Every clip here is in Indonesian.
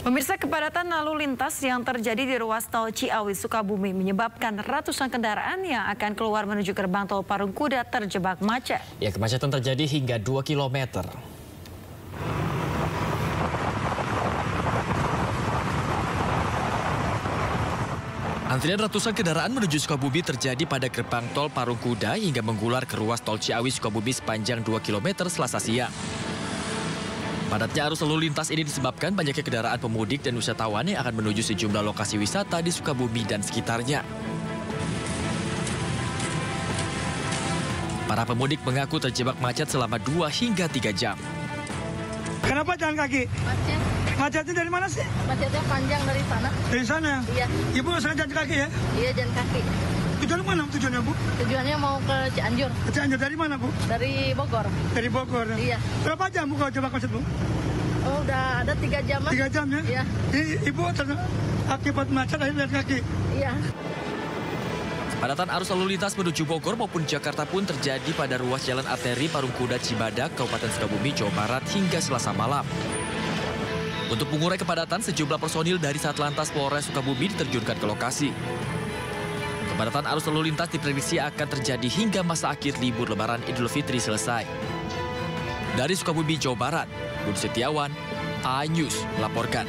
Pemirsa, kepadatan lalu lintas yang terjadi di ruas tol Ciawi Sukabumi menyebabkan ratusan kendaraan yang akan keluar menuju gerbang tol Parungkuda terjebak macet. Ya, kemacetan terjadi hingga 2 km. Antrian ratusan kendaraan menuju Sukabumi terjadi pada gerbang tol Parungkuda hingga mengular ke ruas tol Ciawi Sukabumi sepanjang 2 km Selasa siang. Padatnya arus lalu lintas ini disebabkan banyaknya kendaraan pemudik dan wisatawan yang akan menuju sejumlah lokasi wisata di Sukabumi dan sekitarnya. Para pemudik mengaku terjebak macet selama 2 hingga 3 jam. Kenapa jalan kaki? Macet. Macetnya dari mana sih? Macetnya panjang dari sana. Dari sana? Iya. Ibu sengaja jalan kaki ya? Iya, jalan kaki. Tujuan mana tujuannya, Bu? Tujuannya mau ke Cianjur. Ke Cianjur dari mana, Bu? Dari Bogor. Dari Bogor. Iya. Berapa jam Bu kalau jebak macet, Bu? Oh, udah ada 3 jam. 3 jam ya? Iya. Ibu akibat macet akhirnya jalan kaki? Iya. Padatan arus lalu lintas menuju Bogor maupun Jakarta pun terjadi pada ruas jalan arteri Parungkuda Cibadak, Kabupaten Sukabumi, Jawa Barat hingga Selasa malam. Untuk mengurai kepadatan, sejumlah personil dari Satlantas Polres Sukabumi diterjunkan ke lokasi. Kepadatan arus lalu lintas diprediksi akan terjadi hingga masa akhir libur Lebaran Idul Fitri selesai. Dari Sukabumi, Jawa Barat, Budi Setiawan, iNews melaporkan.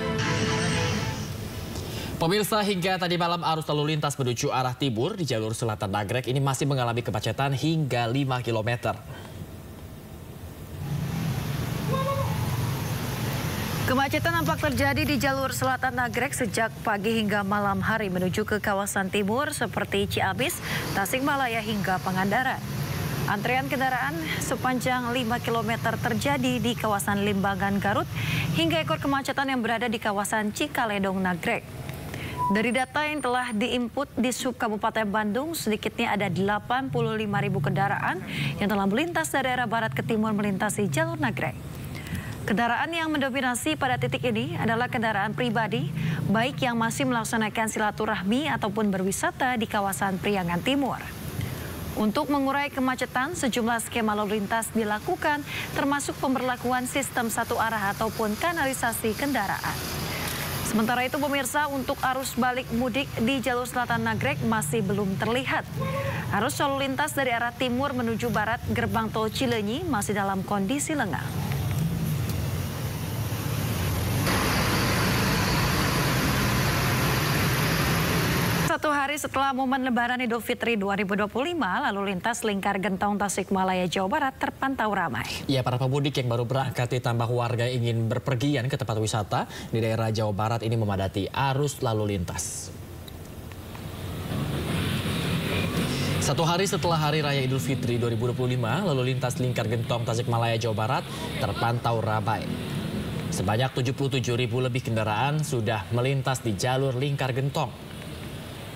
Pemirsa, hingga tadi malam arus lalu lintas menuju arah timur di jalur selatan Nagrek ini masih mengalami kemacetan hingga 5 km. Kemacetan nampak terjadi di jalur selatan Nagrek sejak pagi hingga malam hari menuju ke kawasan timur seperti Ciamis, Tasikmalaya hingga Pangandaran. Antrian kendaraan sepanjang 5 km terjadi di kawasan Limbangan Garut hingga ekor kemacetan yang berada di kawasan Cikaledong Nagrek. Dari data yang telah diinput di Sub Kabupaten Bandung, sedikitnya ada 85.000 kendaraan yang telah melintas dari arah barat ke timur melintasi jalur Nagrek. Kendaraan yang mendominasi pada titik ini adalah kendaraan pribadi, baik yang masih melaksanakan silaturahmi ataupun berwisata di kawasan Priangan Timur. Untuk mengurai kemacetan, sejumlah skema lalu lintas dilakukan, termasuk pemberlakuan sistem satu arah ataupun kanalisasi kendaraan. Sementara itu pemirsa, untuk arus balik mudik di jalur selatan Nagrek masih belum terlihat. Arus lalu lintas dari arah timur menuju barat gerbang tol Cileunyi masih dalam kondisi lengang. Satu hari setelah momen Lebaran Idul Fitri 2025, lalu lintas lingkar Gentong Tasikmalaya, Jawa Barat terpantau ramai. Ya, para pemudik yang baru berangkat ditambah warga yang ingin berpergian ke tempat wisata di daerah Jawa Barat ini memadati arus lalu lintas. Satu hari setelah Hari Raya Idul Fitri 2025, lalu lintas lingkar Gentong Tasikmalaya, Jawa Barat terpantau ramai. Sebanyak 77.000 lebih kendaraan sudah melintas di jalur lingkar Gentong.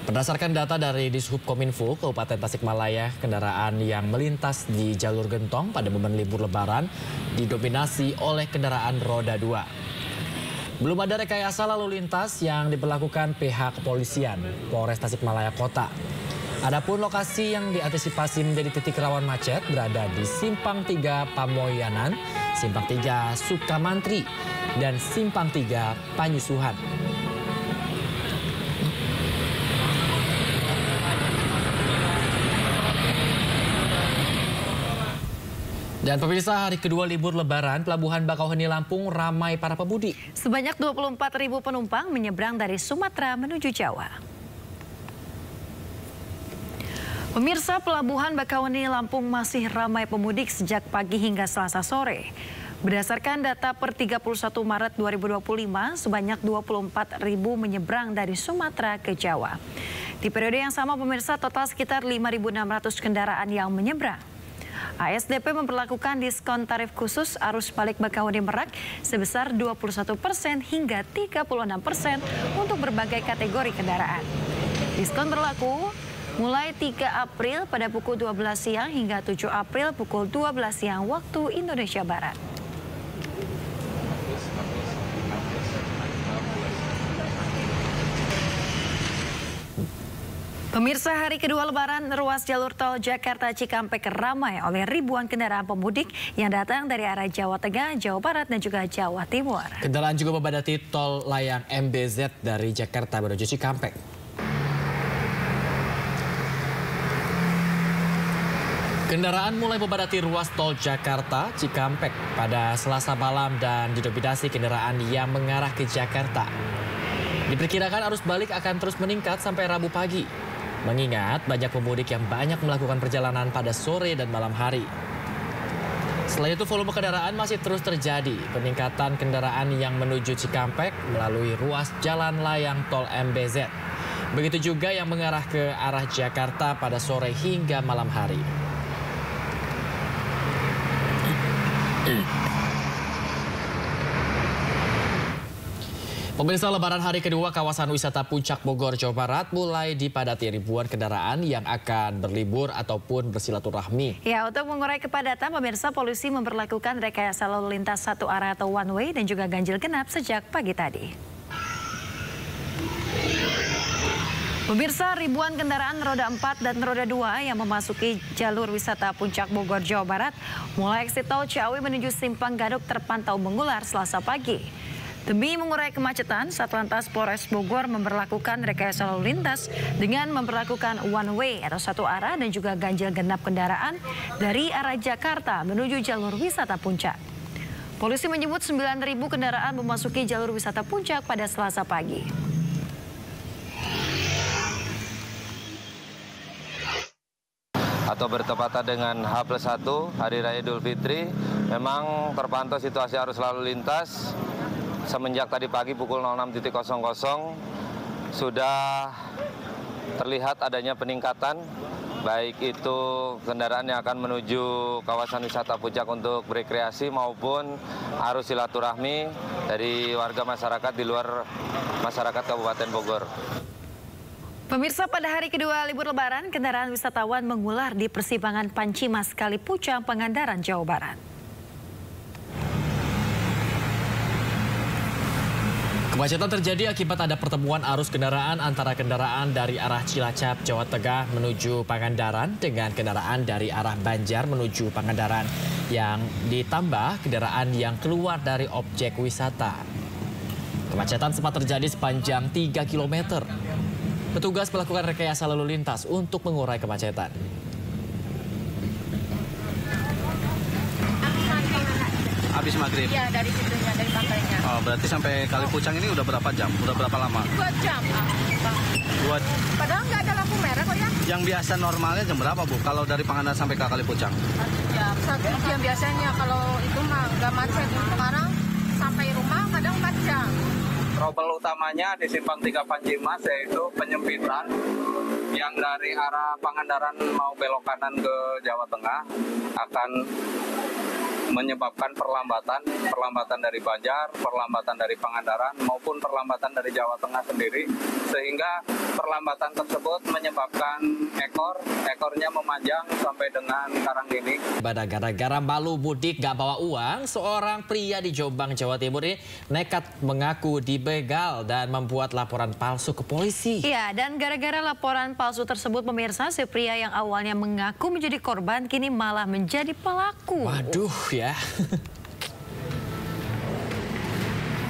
Berdasarkan data dari Dishub Kominfo, Kabupaten Tasikmalaya, kendaraan yang melintas di jalur Gentong pada momen libur Lebaran didominasi oleh kendaraan roda 2. Belum ada rekayasa lalu lintas yang diberlakukan pihak kepolisian Polres Tasikmalaya Kota. Adapun lokasi yang diantisipasi menjadi titik rawan macet berada di Simpang 3 Pamoyanan, Simpang 3 Sukamantri, dan Simpang 3 Panyusuhan. Dan pemirsa, hari kedua libur Lebaran, Pelabuhan Bakauheni Lampung ramai para pemudik. Sebanyak 24.000 penumpang menyeberang dari Sumatera menuju Jawa. Pemirsa, Pelabuhan Bakauheni Lampung masih ramai pemudik sejak pagi hingga Selasa sore. Berdasarkan data per 31 Maret 2025, sebanyak 24.000 menyeberang dari Sumatera ke Jawa. Di periode yang sama, pemirsa, total sekitar 5.600 kendaraan yang menyeberang. ASDP memperlakukan diskon tarif khusus arus balik Bakauheni Merak sebesar 21% hingga 36% untuk berbagai kategori kendaraan. Diskon berlaku mulai 3 April pada pukul 12 siang hingga 7 April pukul 12 siang waktu Indonesia Barat. Pemirsa, hari kedua Lebaran, ruas jalur tol Jakarta Cikampek ramai oleh ribuan kendaraan pemudik yang datang dari arah Jawa Tengah, Jawa Barat, dan juga Jawa Timur. Kendaraan juga memadati tol layang MBZ dari Jakarta menuju Cikampek. Kendaraan mulai memadati ruas tol Jakarta Cikampek pada Selasa malam dan didominasi kendaraan yang mengarah ke Jakarta. Diperkirakan arus balik akan terus meningkat sampai Rabu pagi, mengingat banyak pemudik yang banyak melakukan perjalanan pada sore dan malam hari. Selain itu, volume kendaraan masih terus terjadi. Peningkatan kendaraan yang menuju Cikampek melalui ruas jalan layang tol MBZ. Begitu juga yang mengarah ke arah Jakarta pada sore hingga malam hari. Pemirsa, Lebaran hari kedua kawasan wisata Puncak Bogor, Jawa Barat mulai dipadati ribuan kendaraan yang akan berlibur ataupun bersilaturahmi. Ya, untuk mengurai kepadatan, pemirsa, polisi memberlakukan rekayasa lalu lintas satu arah atau one way dan juga ganjil genap sejak pagi tadi. Pemirsa, ribuan kendaraan roda 4 dan roda 2 yang memasuki jalur wisata Puncak Bogor, Jawa Barat mulai eksit tol Ciawi menuju Simpang Gadok terpantau mengular Selasa pagi. Demi mengurai kemacetan, Satlantas Polres Bogor memberlakukan rekayasa lalu lintas dengan memberlakukan one way atau satu arah dan juga ganjil genap kendaraan dari arah Jakarta menuju jalur wisata Puncak. Polisi menyebut 9.000 kendaraan memasuki jalur wisata Puncak pada Selasa pagi. Atau bertepatan dengan H+1 Hari Raya Idul Fitri, memang terpantau situasi arus lalu lintas semenjak tadi pagi pukul 06.00 sudah terlihat adanya peningkatan, baik itu kendaraan yang akan menuju kawasan wisata Puncak untuk berekreasi maupun arus silaturahmi dari warga masyarakat di luar masyarakat Kabupaten Bogor. Pemirsa, pada hari kedua libur Lebaran, kendaraan wisatawan mengular di persimpangan Pancimas Kalipucang, Pangandaran, Jawa Barat. Kemacetan terjadi akibat ada pertemuan arus kendaraan antara kendaraan dari arah Cilacap, Jawa Tengah menuju Pangandaran dengan kendaraan dari arah Banjar menuju Pangandaran yang ditambah kendaraan yang keluar dari objek wisata. Kemacetan sempat terjadi sepanjang 3 km. Petugas melakukan rekayasa lalu lintas untuk mengurai kemacetan. Habis maghrib? Iya, dari situnya, dari pantainya. Oh, berarti sampai Kalipucang ini udah berapa jam? Udah berapa lama? 2 jam. Padahal nggak ada lampu merah kok ya. Yang biasa normalnya jam berapa, Bu? Kalau dari Pangandaran sampai ke Kalipucang? 1 jam biasanya, kalau itu mah nggak macet. Sekarang sampai rumah kadang 4 jam. Trouble utamanya di Simpang 3 Pancimas, yaitu penyempitan yang dari arah Pangandaran mau belok kanan ke Jawa Tengah akan menyebabkan perlambatan dari Banjar, perlambatan dari Pangandaran maupun perlambatan dari Jawa Tengah sendiri, sehingga perlambatan tersebut menyebabkan ekornya memanjang sampai dengan sekarang ini. Pada gara-gara malu mudik gak bawa uang, seorang pria di Jombang, Jawa Timur ini nekat mengaku dibegal dan membuat laporan palsu ke polisi. Iya, dan gara-gara laporan palsu tersebut, pemirsa, si pria yang awalnya mengaku menjadi korban kini malah menjadi pelaku. Waduh ya.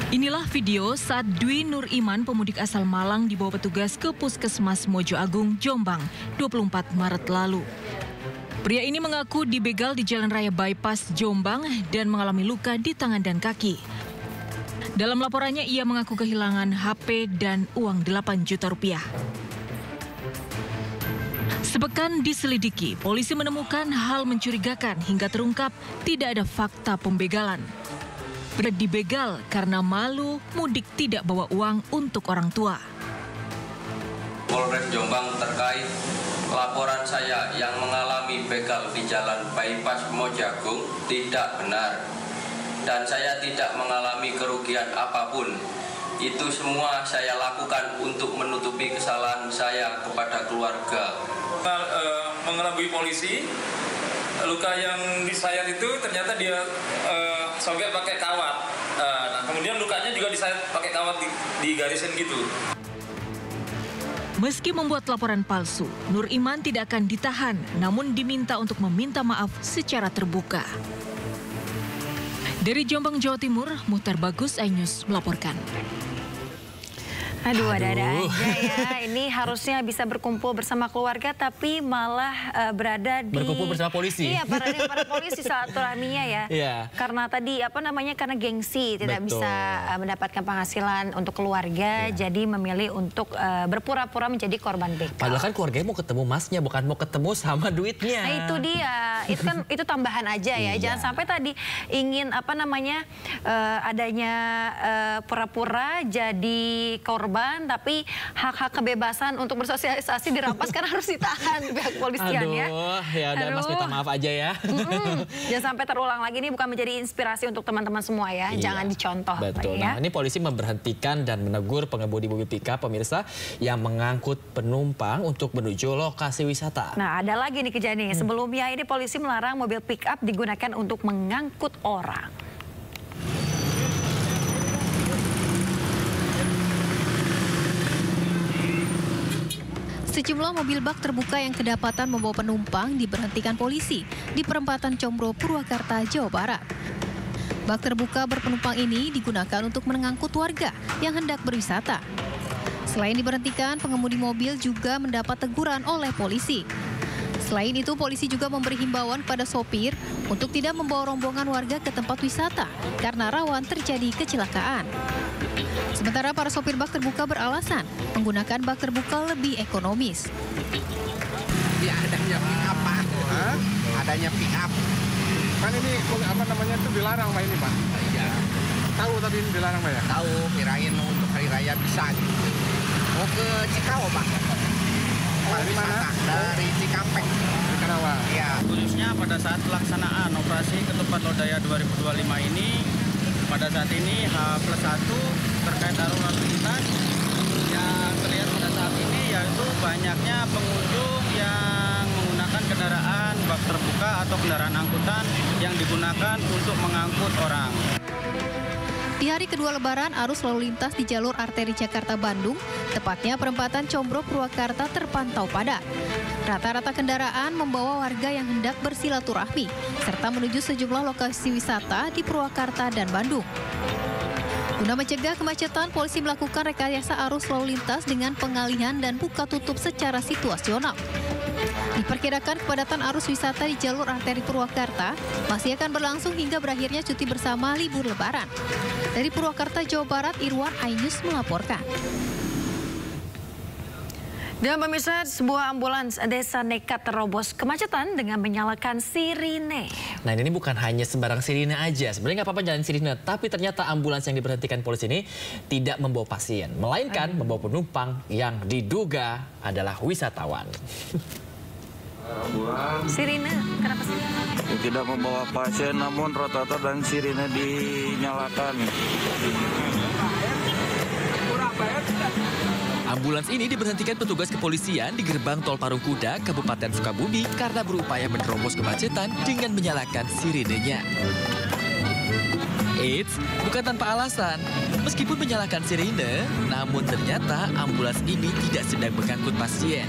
Inilah video saat Dwi Nur Iman, pemudik asal Malang, dibawa petugas ke Puskesmas Mojo Agung, Jombang, 24 Maret lalu. Pria ini mengaku dibegal di Jalan Raya Bypass Jombang dan mengalami luka di tangan dan kaki. Dalam laporannya, ia mengaku kehilangan HP dan uang 8 juta rupiah. Sepekan diselidiki, polisi menemukan hal mencurigakan hingga terungkap tidak ada fakta pembegalan. Pria dibegal karena malu mudik tidak bawa uang untuk orang tua. Polres Jombang terkait laporan saya yang mengalami begal di Jalan Bypass Mojo Agung tidak benar. Dan saya tidak mengalami kerugian apapun. Itu semua saya lakukan untuk menutupi kesalahan saya kepada keluarga. Mengelabui polisi, luka yang di sayat itu ternyata dia sobek pakai kawat. Nah, kemudian lukanya juga disayat pakai kawat di garisin gitu. Meski membuat laporan palsu, Nur Iman tidak akan ditahan, namun diminta untuk meminta maaf secara terbuka. Dari Jombang, Jawa Timur, Muhtar Bagus, iNews melaporkan. Aduh, ada-ada aja ya. Ini harusnya bisa berkumpul bersama keluarga, tapi malah berada di... Berkumpul bersama polisi. Iya, para polisi silaturahminya ya. Iya. Karena tadi, karena gengsi, tidak bisa mendapatkan penghasilan untuk keluarga, jadi memilih untuk berpura-pura menjadi korban begal. Padahal kan keluarganya mau ketemu masnya, bukan mau ketemu sama duitnya. Nah itu dia, itu tambahan aja ya. Jangan sampai tadi ingin adanya pura-pura jadi korban, tapi hak-hak kebebasan untuk bersosialisasi dirampas karena harus ditahan pihak kepolisian ya. Ya udah Mas, minta maaf aja ya. Jangan sampai terulang lagi, ini bukan menjadi inspirasi untuk teman-teman semua ya. Jangan dicontoh. Betul. Ya. Nah, ini polisi memberhentikan dan menegur pengemudi mobil pickup pemirsa yang mengangkut penumpang untuk menuju lokasi wisata. Nah, ada lagi nih kejadian. Sebelumnya ini polisi melarang mobil pickup digunakan untuk mengangkut orang. Sejumlah mobil bak terbuka yang kedapatan membawa penumpang diberhentikan polisi di perempatan Combro, Purwakarta, Jawa Barat. Bak terbuka berpenumpang ini digunakan untuk mengangkut warga yang hendak berwisata. Selain diberhentikan, pengemudi mobil juga mendapat teguran oleh polisi. Selain itu, polisi juga memberi himbauan kepada sopir untuk tidak membawa rombongan warga ke tempat wisata karena rawan terjadi kecelakaan. Sementara para sopir bak terbuka beralasan menggunakan bak terbuka lebih ekonomis. Ya, adanya pick-up, Pak. Adanya pick-up. Kan ini itu dilarang, Pak, ini, Pak? Iya. Tahu tapi ini dilarang, Pak ya? Tahu, kirain untuk hari raya bisa gitu. Mau ke Cikau, Pak. Dari mana? Dari Cikampek. Dari Karawang. Iya. Khususnya pada saat pelaksanaan operasi Ketupat Lodaya 2025 ini, pada saat ini H+1 terkait arus lalu lintas yang terlihat pada saat ini yaitu banyaknya pengunjung yang menggunakan kendaraan bak terbuka atau kendaraan angkutan yang digunakan untuk mengangkut orang. Di hari kedua Lebaran, arus lalu lintas di jalur arteri Jakarta-Bandung, tepatnya perempatan Combro, Purwakarta, terpantau padat. Rata-rata kendaraan membawa warga yang hendak bersilaturahmi, serta menuju sejumlah lokasi wisata di Purwakarta dan Bandung. Guna mencegah kemacetan, polisi melakukan rekayasa arus lalu lintas dengan pengalihan dan buka tutup secara situasional. Diperkirakan kepadatan arus wisata di jalur arteri Purwakarta masih akan berlangsung hingga berakhirnya cuti bersama libur Lebaran. Dari Purwakarta, Jawa Barat, Irwan, iNews melaporkan. Dan pemirsa, sebuah ambulans desa nekat terobos kemacetan dengan menyalakan sirine. Nah, ini bukan hanya sembarang sirine aja. Sebenarnya nggak apa-apa jalan sirine, tapi ternyata ambulans yang diberhentikan polisi ini tidak membawa pasien, melainkan membawa penumpang yang diduga adalah wisatawan. Sirine, kenapa sih? Tidak membawa pasien, namun rata-rata dan sirine dinyalakan. Ambulans ini diberhentikan petugas kepolisian di gerbang tol Parungkuda, Kabupaten Sukabumi karena berupaya menerobos kemacetan dengan menyalakan sirinenya. Eits, bukan tanpa alasan. Meskipun menyalakan sirine, namun ternyata ambulans ini tidak sedang mengangkut pasien.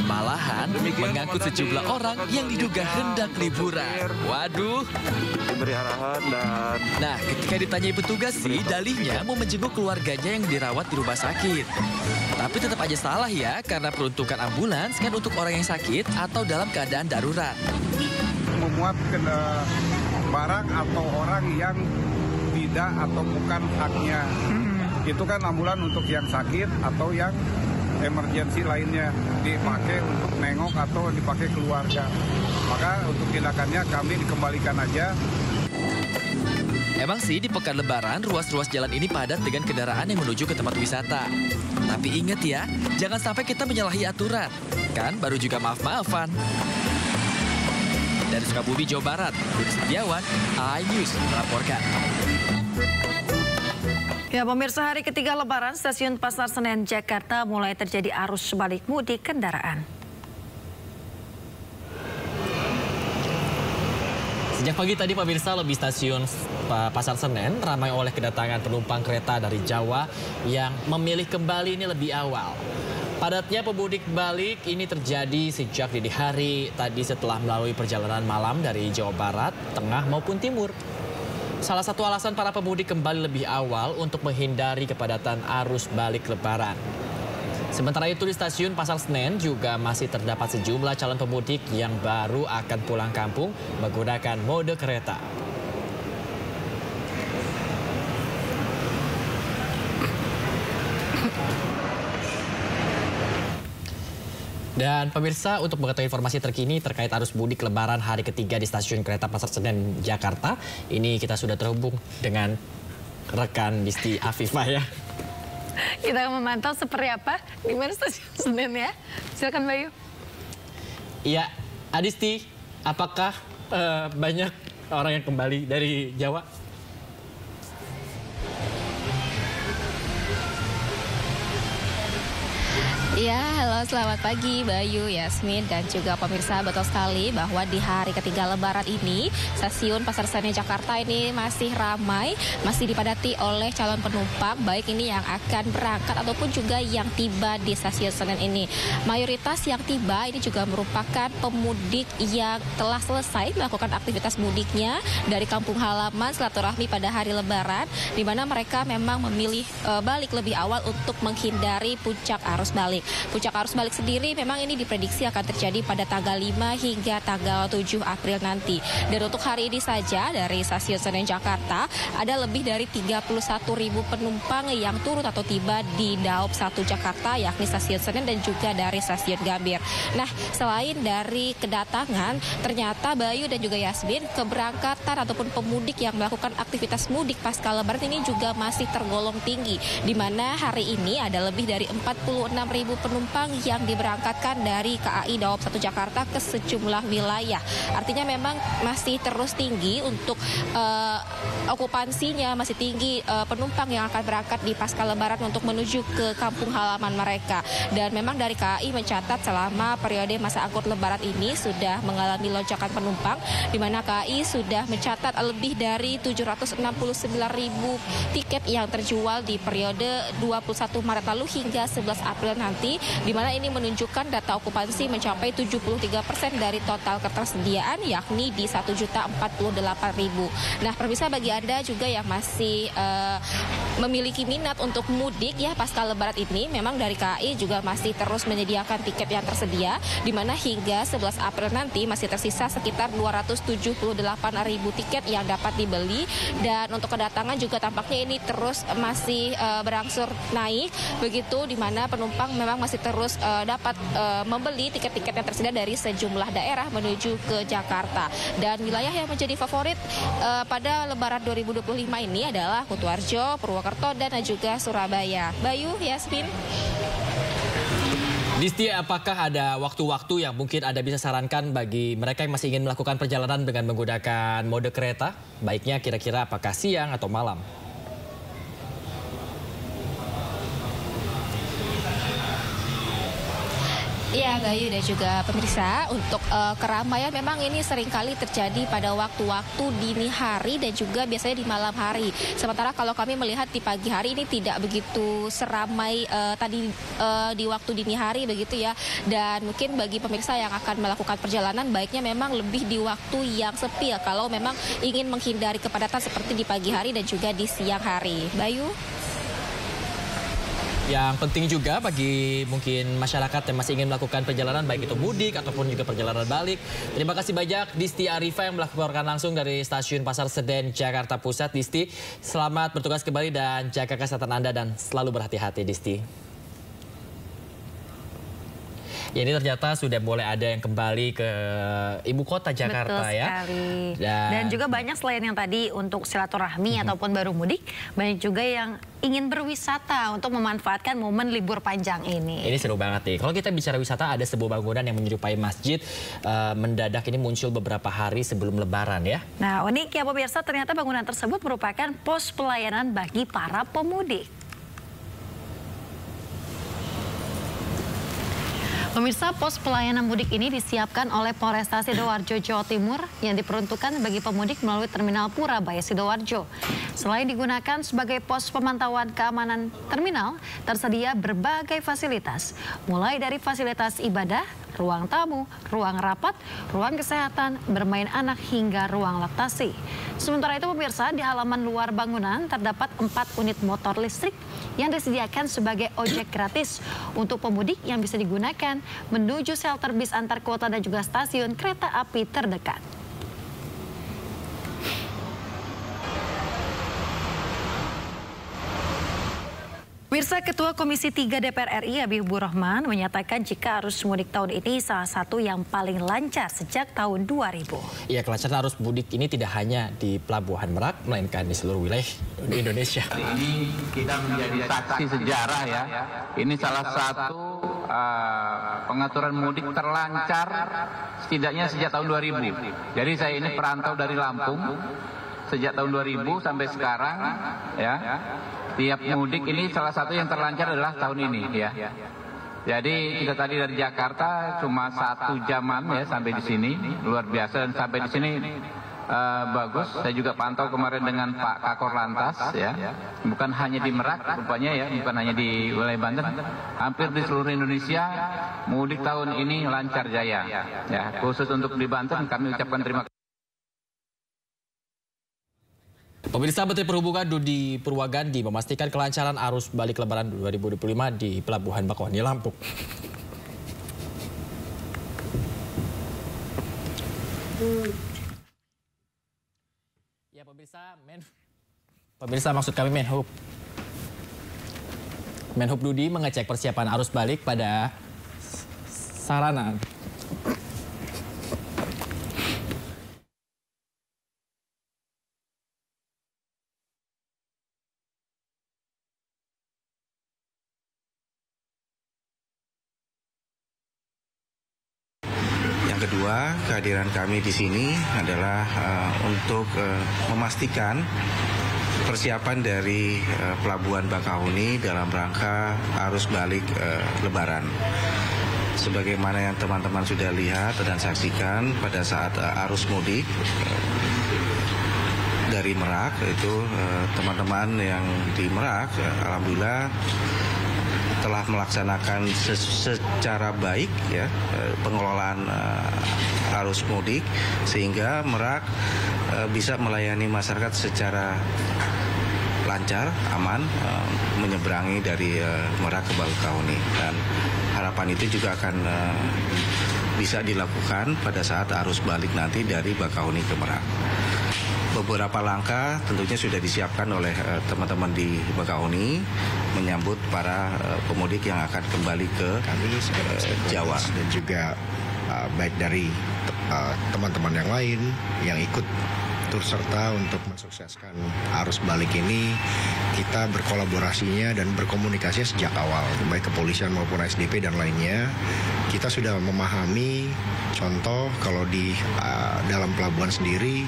Malahan mengangkut sejumlah orang yang diduga hendak liburan. Waduh. Diberi arahan dan... Nah, ketika ditanyai petugas sih, dalihnya mau menjenguk keluarganya yang dirawat di rumah sakit. Tapi tetap aja salah ya, karena peruntukan ambulans kan untuk orang yang sakit atau dalam keadaan darurat. Memuat barang atau orang yang tidak atau bukan haknya. Itu kan ambulan untuk yang sakit atau yang emergensi lainnya, dipakai untuk nengok atau dipakai keluarga. Maka untuk tindakannya kami dikembalikan aja. Emang sih di pekan Lebaran ruas-ruas jalan ini padat dengan kendaraan yang menuju ke tempat wisata. Tapi ingat ya, jangan sampai kita menyalahi aturan. Kan baru juga maaf-maafan. Dari Sukabumi, Jawa Barat, Budi Setiawan, iNews melaporkan. Ya pemirsa, hari ketiga Lebaran, stasiun Pasar Senen Jakarta mulai terjadi arus balik mudik kendaraan. Sejak pagi tadi pemirsa, lobi stasiun Pasar Senen ramai oleh kedatangan penumpang kereta dari Jawa yang memilih kembali ini lebih awal. Padatnya pemudik balik ini terjadi sejak dini hari tadi setelah melalui perjalanan malam dari Jawa Barat, Tengah maupun Timur. Salah satu alasan para pemudik kembali lebih awal untuk menghindari kepadatan arus balik Lebaran. Sementara itu di stasiun Pasar Senen juga masih terdapat sejumlah calon pemudik yang baru akan pulang kampung menggunakan mode kereta. Dan pemirsa, untuk mengetahui informasi terkini terkait arus mudik Lebaran hari ketiga di stasiun kereta Pasar Senen, Jakarta, ini kita sudah terhubung dengan rekan Disti Afifah ya. Kita akan memantau seperti apa di mana stasiun Senen ya. Silakan Bayu. Iya, Adisti, apakah banyak orang yang kembali dari Jawa? Ya, halo selamat pagi Bayu, Yasmin, dan juga pemirsa. Betul sekali bahwa di hari ketiga Lebaran ini stasiun Pasar Senen Jakarta ini masih ramai, masih dipadati oleh calon penumpang, baik ini yang akan berangkat ataupun juga yang tiba di stasiun Senen ini. Mayoritas yang tiba ini juga merupakan pemudik yang telah selesai melakukan aktivitas mudiknya dari kampung halaman silaturahmi pada hari Lebaran, di mana mereka memang memilih balik lebih awal untuk menghindari puncak arus balik. Puncak arus balik sendiri memang ini diprediksi akan terjadi pada tanggal 5 hingga tanggal 7 April nanti. Dan untuk hari ini saja dari stasiun Senen Jakarta ada lebih dari 31.000 penumpang yang turut atau tiba di Daop 1 Jakarta, yakni stasiun Senen dan juga dari stasiun Gambir. Nah, selain dari kedatangan, ternyata Bayu dan juga Yasmin, keberangkatan ataupun pemudik yang melakukan aktivitas mudik pasca Lebaran ini juga masih tergolong tinggi, di mana hari ini ada lebih dari 46.000 penumpang yang diberangkatkan dari KAI Daop 1 Jakarta ke sejumlah wilayah. Artinya memang masih terus tinggi untuk okupansinya, masih tinggi penumpang yang akan berangkat di pasca Lebaran untuk menuju ke kampung halaman mereka. Dan memang dari KAI mencatat selama periode masa angkut Lebaran ini sudah mengalami lonjakan penumpang, di mana KAI sudah mencatat lebih dari 769.000 tiket yang terjual di periode 21 Maret lalu hingga 11 April nanti, di mana ini menunjukkan data okupansi mencapai 73% dari total ketersediaan, yakni di 1.048.000. Nah, pemirsa, bagi Anda juga yang masih memiliki minat untuk mudik ya pasca Lebaran ini, memang dari KAI juga masih terus menyediakan tiket yang tersedia, di mana hingga 11 April nanti masih tersisa sekitar 278.000 tiket yang dapat dibeli. Dan untuk kedatangan juga tampaknya ini terus masih berangsur naik, begitu, di mana penumpang memang masih terus dapat membeli tiket-tiket yang tersedia dari sejumlah daerah menuju ke Jakarta. Dan wilayah yang menjadi favorit pada Lebaran 2025 ini adalah Kutuarjo, Purwokerto, dan juga Surabaya. Bayu, Yasmin. Disti, apakah ada waktu-waktu yang mungkin Anda bisa sarankan bagi mereka yang masih ingin melakukan perjalanan dengan menggunakan mode kereta? Baiknya kira-kira apakah siang atau malam? Ya, Bayu dan juga pemirsa, untuk keramaian memang ini seringkali terjadi pada waktu-waktu dini hari dan juga biasanya di malam hari. Sementara kalau kami melihat di pagi hari ini tidak begitu seramai tadi di waktu dini hari begitu ya. Dan mungkin bagi pemirsa yang akan melakukan perjalanan, baiknya memang lebih di waktu yang sepi ya, kalau memang ingin menghindari kepadatan seperti di pagi hari dan juga di siang hari. Bayu? Yang penting juga bagi mungkin masyarakat yang masih ingin melakukan perjalanan, baik itu mudik ataupun juga perjalanan balik. Terima kasih banyak Disti Arifah yang melaporkan langsung dari stasiun Pasar Senen, Jakarta Pusat. Disti, selamat bertugas kembali dan jaga kesehatan Anda dan selalu berhati-hati, Disti. Ya, ini ternyata sudah mulai ada yang kembali ke ibu kota Jakarta. Betul sekali. Ya. Dan juga banyak selain yang tadi untuk silaturahmi ataupun baru mudik, banyak juga yang ingin berwisata untuk memanfaatkan momen libur panjang ini. Ini seru banget nih. Kalau kita bicara wisata, ada sebuah bangunan yang menyerupai masjid mendadak ini muncul beberapa hari sebelum Lebaran ya. Nah, unik ya pemirsa, ternyata bangunan tersebut merupakan pos pelayanan bagi para pemudik. Pemirsa, pos pelayanan mudik ini disiapkan oleh Polresta Sidoarjo, Jawa Timur yang diperuntukkan bagi pemudik melalui Terminal Purabaya Sidoarjo. Selain digunakan sebagai pos pemantauan keamanan terminal, tersedia berbagai fasilitas, mulai dari fasilitas ibadah, ruang tamu, ruang rapat, ruang kesehatan, bermain anak hingga ruang laktasi. Sementara itu pemirsa, di halaman luar bangunan terdapat 4 unit motor listrik yang disediakan sebagai ojek gratis untuk pemudik yang bisa digunakan menuju shelter bis antar kota dan juga stasiun kereta api terdekat. Pemirsa, Ketua Komisi 3 DPR RI Habibur Rahman menyatakan jika arus mudik tahun ini salah satu yang paling lancar sejak tahun 2000. Ya, kelancaran arus mudik ini tidak hanya di Pelabuhan Merak, melainkan di seluruh wilayah Indonesia. Ini kita menjadi saksi sejarah ya. Ini salah satu pengaturan mudik terlancar setidaknya sejak tahun 2000. Jadi saya ini perantau dari Lampung sejak tahun 2000 sampai sekarang ya. Tiap mudik ini salah satu yang terlancar adalah tahun ini ya. Jadi kita tadi dari Jakarta cuma 1 jaman ya sampai di sini, luar biasa, dan sampai di sini bagus. Saya juga pantau kemarin dengan Pak Kakor Lantas ya. Bukan hanya di Merak rupanya ya, bukan hanya di wilayah Banten, hampir di seluruh Indonesia mudik tahun ini lancar jaya. Ya, khusus untuk di Banten kami ucapkan terima kasih. Pemirsa, Menteri Perhubungan Dudi Purwagandi memastikan kelancaran arus balik Lebaran 2025 di Pelabuhan Bakauheni, Lampung. Ya, pemirsa maksud kami Menhub. Menhub Dudi mengecek persiapan arus balik pada sarana. Kedua, kehadiran kami di sini adalah untuk memastikan persiapan dari Pelabuhan Bakauheni dalam rangka arus balik Lebaran. Sebagaimana yang teman-teman sudah lihat dan saksikan pada saat arus mudik dari Merak, itu teman-teman yang di Merak, alhamdulillah telah melaksanakan secara baik ya pengelolaan arus mudik, sehingga Merak bisa melayani masyarakat secara lancar, aman, menyeberangi dari Merak ke Bakauheni, dan harapan itu juga akan bisa dilakukan pada saat arus balik nanti dari Bakauheni ke Merak. Beberapa langkah tentunya sudah disiapkan oleh teman-teman di Bakauheni menyambut para pemudik yang akan kembali ke Jawa. Dan juga baik dari teman-teman yang lain yang ikut turut serta untuk mensukseskan arus balik ini, kita berkolaborasinya dan berkomunikasi sejak awal, baik kepolisian maupun SDP dan lainnya. Kita sudah memahami, contoh kalau di dalam pelabuhan sendiri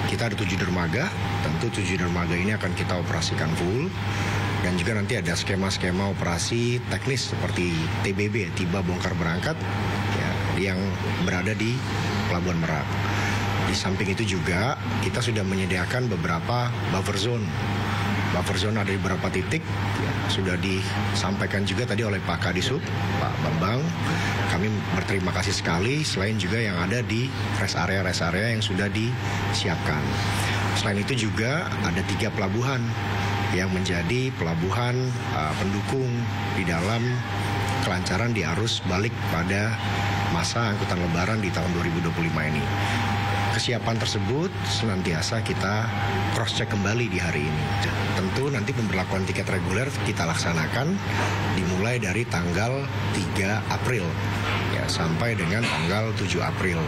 kita ada 7 dermaga, tentu 7 dermaga ini akan kita operasikan full, dan juga nanti ada skema-skema operasi teknis seperti TBB, tiba bongkar berangkat, ya, yang berada di Pelabuhan Merak. Di samping itu juga kita sudah menyediakan beberapa buffer zone. Buffer zone ada di beberapa titik, ya, sudah disampaikan juga tadi oleh Pak Kadisub, Pak Bambang. Kami berterima kasih sekali, selain juga yang ada di rest area yang sudah disiapkan. Selain itu juga ada 3 pelabuhan yang menjadi pelabuhan pendukung di dalam kelancaran di arus balik pada masa angkutan Lebaran di tahun 2025 ini. Kesiapan tersebut senantiasa kita cross-check kembali di hari ini. Tentu nanti pemberlakuan tiket reguler kita laksanakan dimulai dari tanggal 3 April ya, sampai dengan tanggal 7 April.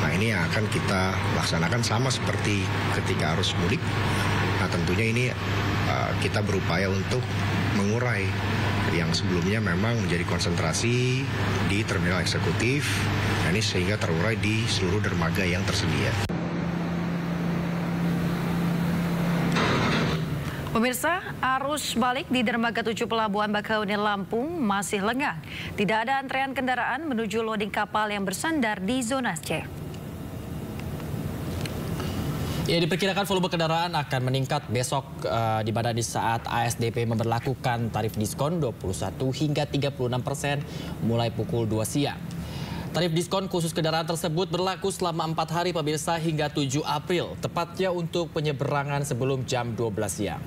Nah, ini yang akan kita laksanakan sama seperti ketika arus mudik. Nah, tentunya ini kita berupaya untuk mengurai yang sebelumnya memang menjadi konsentrasi di terminal eksekutif, nah ini sehingga terurai di seluruh dermaga yang tersedia. Pemirsa, arus balik di dermaga 7 Pelabuhan Bakauheni Lampung masih lengang. Tidak ada antrean kendaraan menuju loading kapal yang bersandar di zona C. Ya, diperkirakan volume kendaraan akan meningkat besok di mana di saat ASDP memberlakukan tarif diskon 21 hingga 36% mulai pukul 2 siang. Tarif diskon khusus kendaraan tersebut berlaku selama 4 hari pemirsa hingga 7 April, tepatnya untuk penyeberangan sebelum jam 12 siang.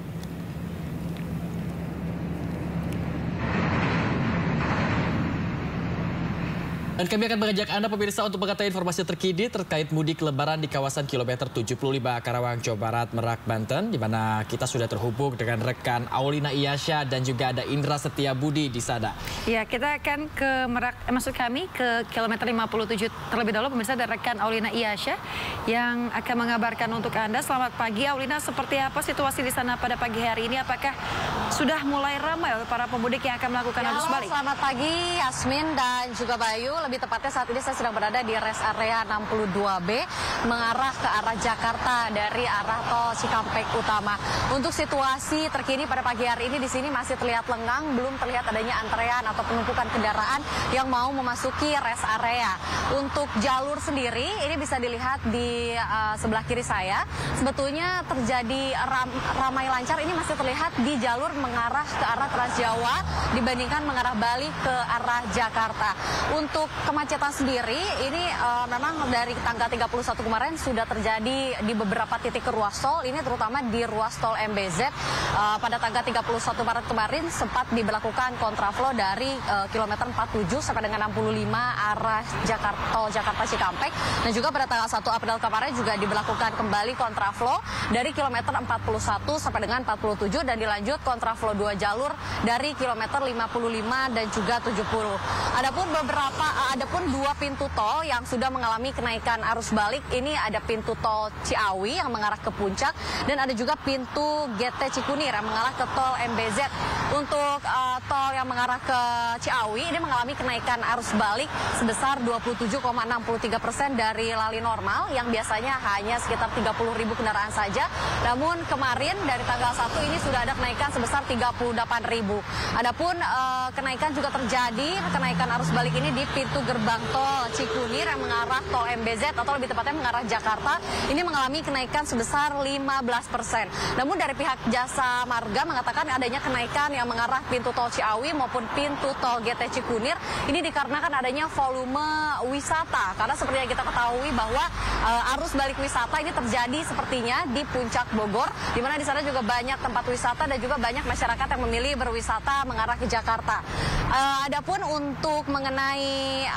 Dan kami akan mengajak Anda pemirsa untuk mengetahui informasi terkini terkait mudik lebaran di kawasan kilometer 75 Karawang, Jawa Barat, Merak, Banten, di mana kita sudah terhubung dengan rekan Aulina Iyasya dan juga ada Indra Setiabudi di sana. Ya, kita akan ke Merak, maksud kami ke kilometer 57 terlebih dahulu pemirsa, ada rekan Aulina Iyasya yang akan mengabarkan untuk Anda. Selamat pagi Aulina, seperti apa situasi di sana pada pagi hari ini? Apakah sudah mulai ramai oleh para pemudik yang akan melakukan arus balik? Selamat pagi Yasmin dan juga Bayu. Lebih tepatnya saat ini saya sedang berada di rest area 62B mengarah ke arah Jakarta dari arah tol Cikampek Utama. Untuk situasi terkini pada pagi hari ini di sini masih terlihat lengang, belum terlihat adanya antrean atau penumpukan kendaraan yang mau memasuki rest area. Untuk jalur sendiri ini bisa dilihat di sebelah kiri saya. Sebetulnya terjadi ramai lancar, ini masih terlihat di jalur mengarah ke arah Transjawa dibandingkan mengarah balik ke arah Jakarta. Untuk kemacetan sendiri ini memang dari tanggal 31 kemarin sudah terjadi di beberapa titik ruas tol, ini terutama di ruas tol MBZ. Pada tanggal 31 Maret kemarin sempat diberlakukan kontraflow dari kilometer 47 sampai dengan 65 arah tol Jakarta Cikampek, dan juga pada tanggal 1 April kemarin juga diberlakukan kembali kontraflow dari kilometer 41 sampai dengan 47 dan dilanjut kontraflow 2 jalur dari kilometer 55 dan juga 70. Adapun 2 pintu tol yang sudah mengalami kenaikan arus balik, ini ada pintu tol Ciawi yang mengarah ke Puncak dan ada juga pintu GT Cikunir yang mengarah ke tol MBZ. Untuk tol yang mengarah ke Ciawi ini mengalami kenaikan arus balik sebesar 27,63% dari lali normal yang biasanya hanya sekitar 30.000 kendaraan saja. Namun kemarin dari tanggal 1 ini sudah ada kenaikan sebesar 38.000. Adapun kenaikan juga terjadi, kenaikan arus balik ini di pintu gerbang tol Cikunir yang mengarah tol MBZ atau lebih tepatnya mengarah Jakarta, ini mengalami kenaikan sebesar 15%. Namun dari pihak Jasa Marga mengatakan adanya kenaikan yang mengarah pintu tol Ciawi maupun pintu tol GT Cikunir ini dikarenakan adanya volume wisata. Karena seperti yang kita ketahui bahwa arus balik wisata ini terjadi sepertinya di Puncak Bogor, di mana di sana juga banyak tempat wisata dan juga banyak masyarakat yang memilih berwisata mengarah ke Jakarta. Adapun untuk mengenai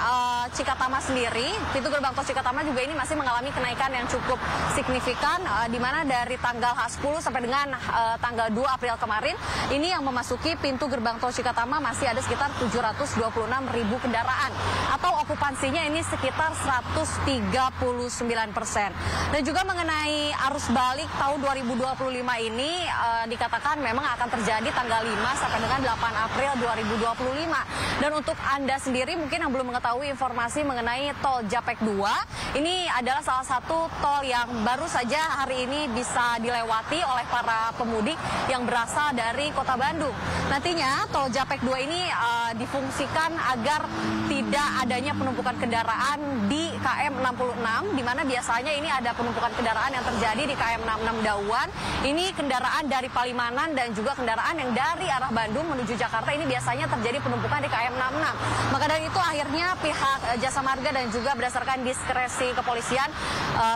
Cikatama sendiri, pintu gerbang tol Cikatama juga ini masih mengalami kenaikan yang cukup signifikan, di mana dari tanggal H10 sampai dengan tanggal 2 April kemarin, ini yang memasuki pintu gerbang tol Cikatama masih ada sekitar 726.000 kendaraan, atau okupansinya ini sekitar 139%. Dan juga mengenai arus balik tahun 2025 ini dikatakan memang akan terjadi tanggal 5 sampai dengan 8 April 2025. Dan untuk Anda sendiri mungkin yang belum mengetahui informasi mengenai tol Japek 2, ini adalah salah satu tol yang baru saja hari ini bisa dilewati oleh para pemudik yang berasal dari Kota Bandung. Nantinya tol Japek 2 ini difungsikan agar tidak adanya penumpukan kendaraan di KM 66, di mana biasanya ini ada penumpukan kendaraan yang terjadi di KM 66 Dauan. Ini kendaraan dari Palimanan dan juga kendaraan yang dari arah Bandung menuju Jakarta, ini biasanya terjadi penumpukan di KM 66. Maka dari itu akhirnya pihak Jasa Marga dan juga berdasarkan diskresi kepolisian,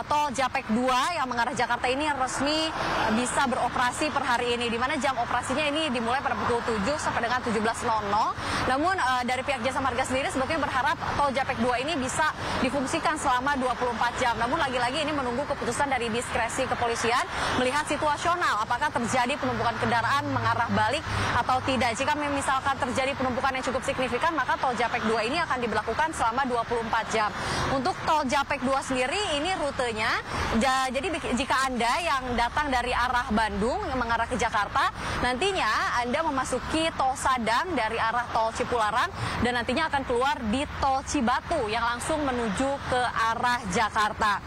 tol Japek 2 yang mengarah Jakarta ini resmi bisa beroperasi per hari ini, di mana jam operasinya ini dimulai pada pukul 7 sampai dengan 17.00. Namun dari pihak Jasa Marga sendiri sebetulnya berharap tol Japek 2 ini bisa difungsikan selama 24 jam. Namun lagi-lagi ini menunggu keputusan dari diskresi kepolisian melihat situasional apakah terjadi penumpukan kendaraan mengarah balik atau tidak. Jika misalkan terjadi penumpukan yang cukup signifikan, maka tol Japek 2 ini akan diberlakukan selama 24 jam. Untuk tol Japek 2 sendiri ini rutenya, jadi jika Anda yang datang dari arah Bandung yang mengarah ke Jakarta, nantinya Anda memasuki tol Sadang dari arah tol Cipularang dan nantinya akan keluar di tol Cibatu yang langsung menuju ke arah Jakarta.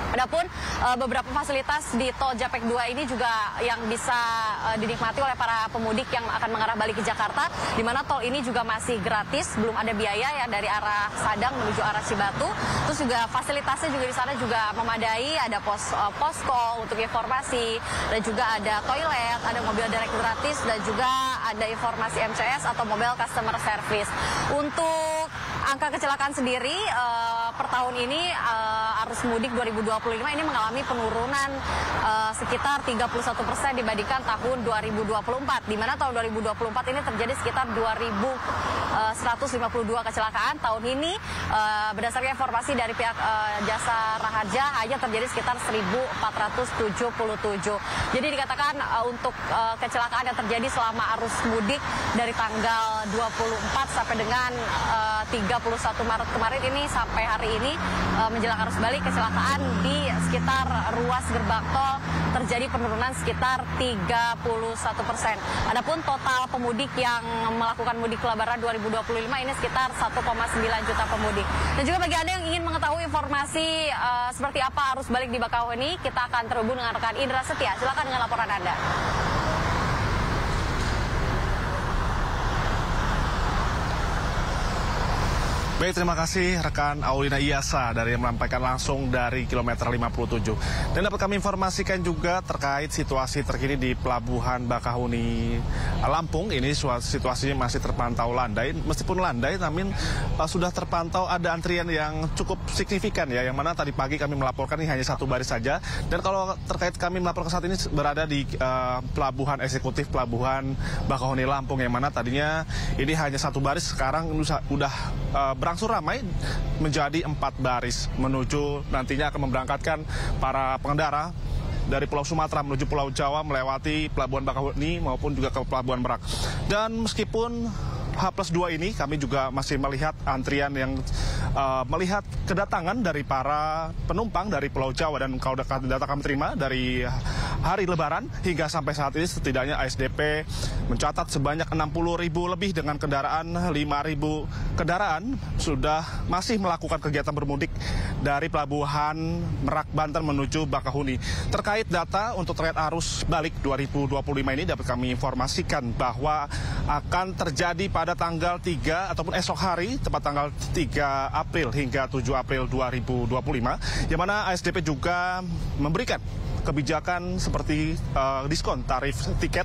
Adapun beberapa fasilitas di tol Japek 2 ini juga yang bisa dinikmati oleh para pemudik yang akan mengarah balik ke Jakarta, di mana tol ini juga masih gratis, belum ada biaya ya dari arah Sadang menuju arah Cibatu. Terus juga fasilitasnya juga di sana juga memadai, ada posko untuk informasi, dan juga ada toilet, ada mobil direct gratis, dan juga ada informasi MCS atau Mobile Customer Service. Untuk angka kecelakaan sendiri per tahun ini arus mudik 2025 ini mengalami penurunan sekitar 31% dibandingkan tahun 2024, di mana tahun 2024 ini terjadi sekitar 2.152 kecelakaan. Tahun ini berdasarkan informasi dari pihak Jasa Raharja hanya terjadi sekitar 1.477. Jadi dikatakan untuk kecelakaan yang terjadi selama arus mudik dari tanggal 24 sampai dengan 31 Maret kemarin ini sampai hari ini menjelang arus balik, kecelakaan di sekitar ruas gerbang tol terjadi penurunan sekitar 31%. Adapun total pemudik yang melakukan mudik lebaran 2025 ini sekitar 1,9 juta pemudik. Dan juga bagi Anda yang ingin mengetahui informasi seperti apa arus balik di Bakauheni, kita akan terhubung dengan rekan Indra Setia. Silakan dengan laporan Anda. Baik, terima kasih rekan Aulina Iyasa dari yang melampaikan langsung dari kilometer 57. Dan dapat kami informasikan juga terkait situasi terkini di Pelabuhan Bakauheni Lampung. Ini situasinya masih terpantau landai. Meskipun landai, namun sudah terpantau ada antrian yang cukup signifikan ya. Yang mana tadi pagi kami melaporkan ini hanya satu baris saja. Dan kalau terkait kami melaporkan saat ini berada di Pelabuhan Eksekutif Pelabuhan Bakauheni Lampung. Yang mana tadinya ini hanya satu baris, sekarang sudah berangsur ramai menjadi 4 baris menuju nantinya akan memberangkatkan para pengendara dari Pulau Sumatera menuju Pulau Jawa melewati Pelabuhan Bakauheni maupun juga ke Pelabuhan Merak. Dan meskipun H+2 ini kami juga masih melihat antrian yang melihat kedatangan dari para penumpang dari Pulau Jawa, dan kalau data kami terima dari hari Lebaran hingga sampai saat ini setidaknya ASDP mencatat sebanyak 60.000 lebih dengan kendaraan 5.000 kendaraan sudah masih melakukan kegiatan bermudik dari Pelabuhan Merak Banten menuju Bakauheni. Terkait data untuk terkait arus balik 2025 ini dapat kami informasikan bahwa akan terjadi pada tanggal 3 ataupun esok hari, tepat tanggal 3 April hingga 7 April 2025, yang mana ASDP juga memberikan kebijakan seperti diskon tarif tiket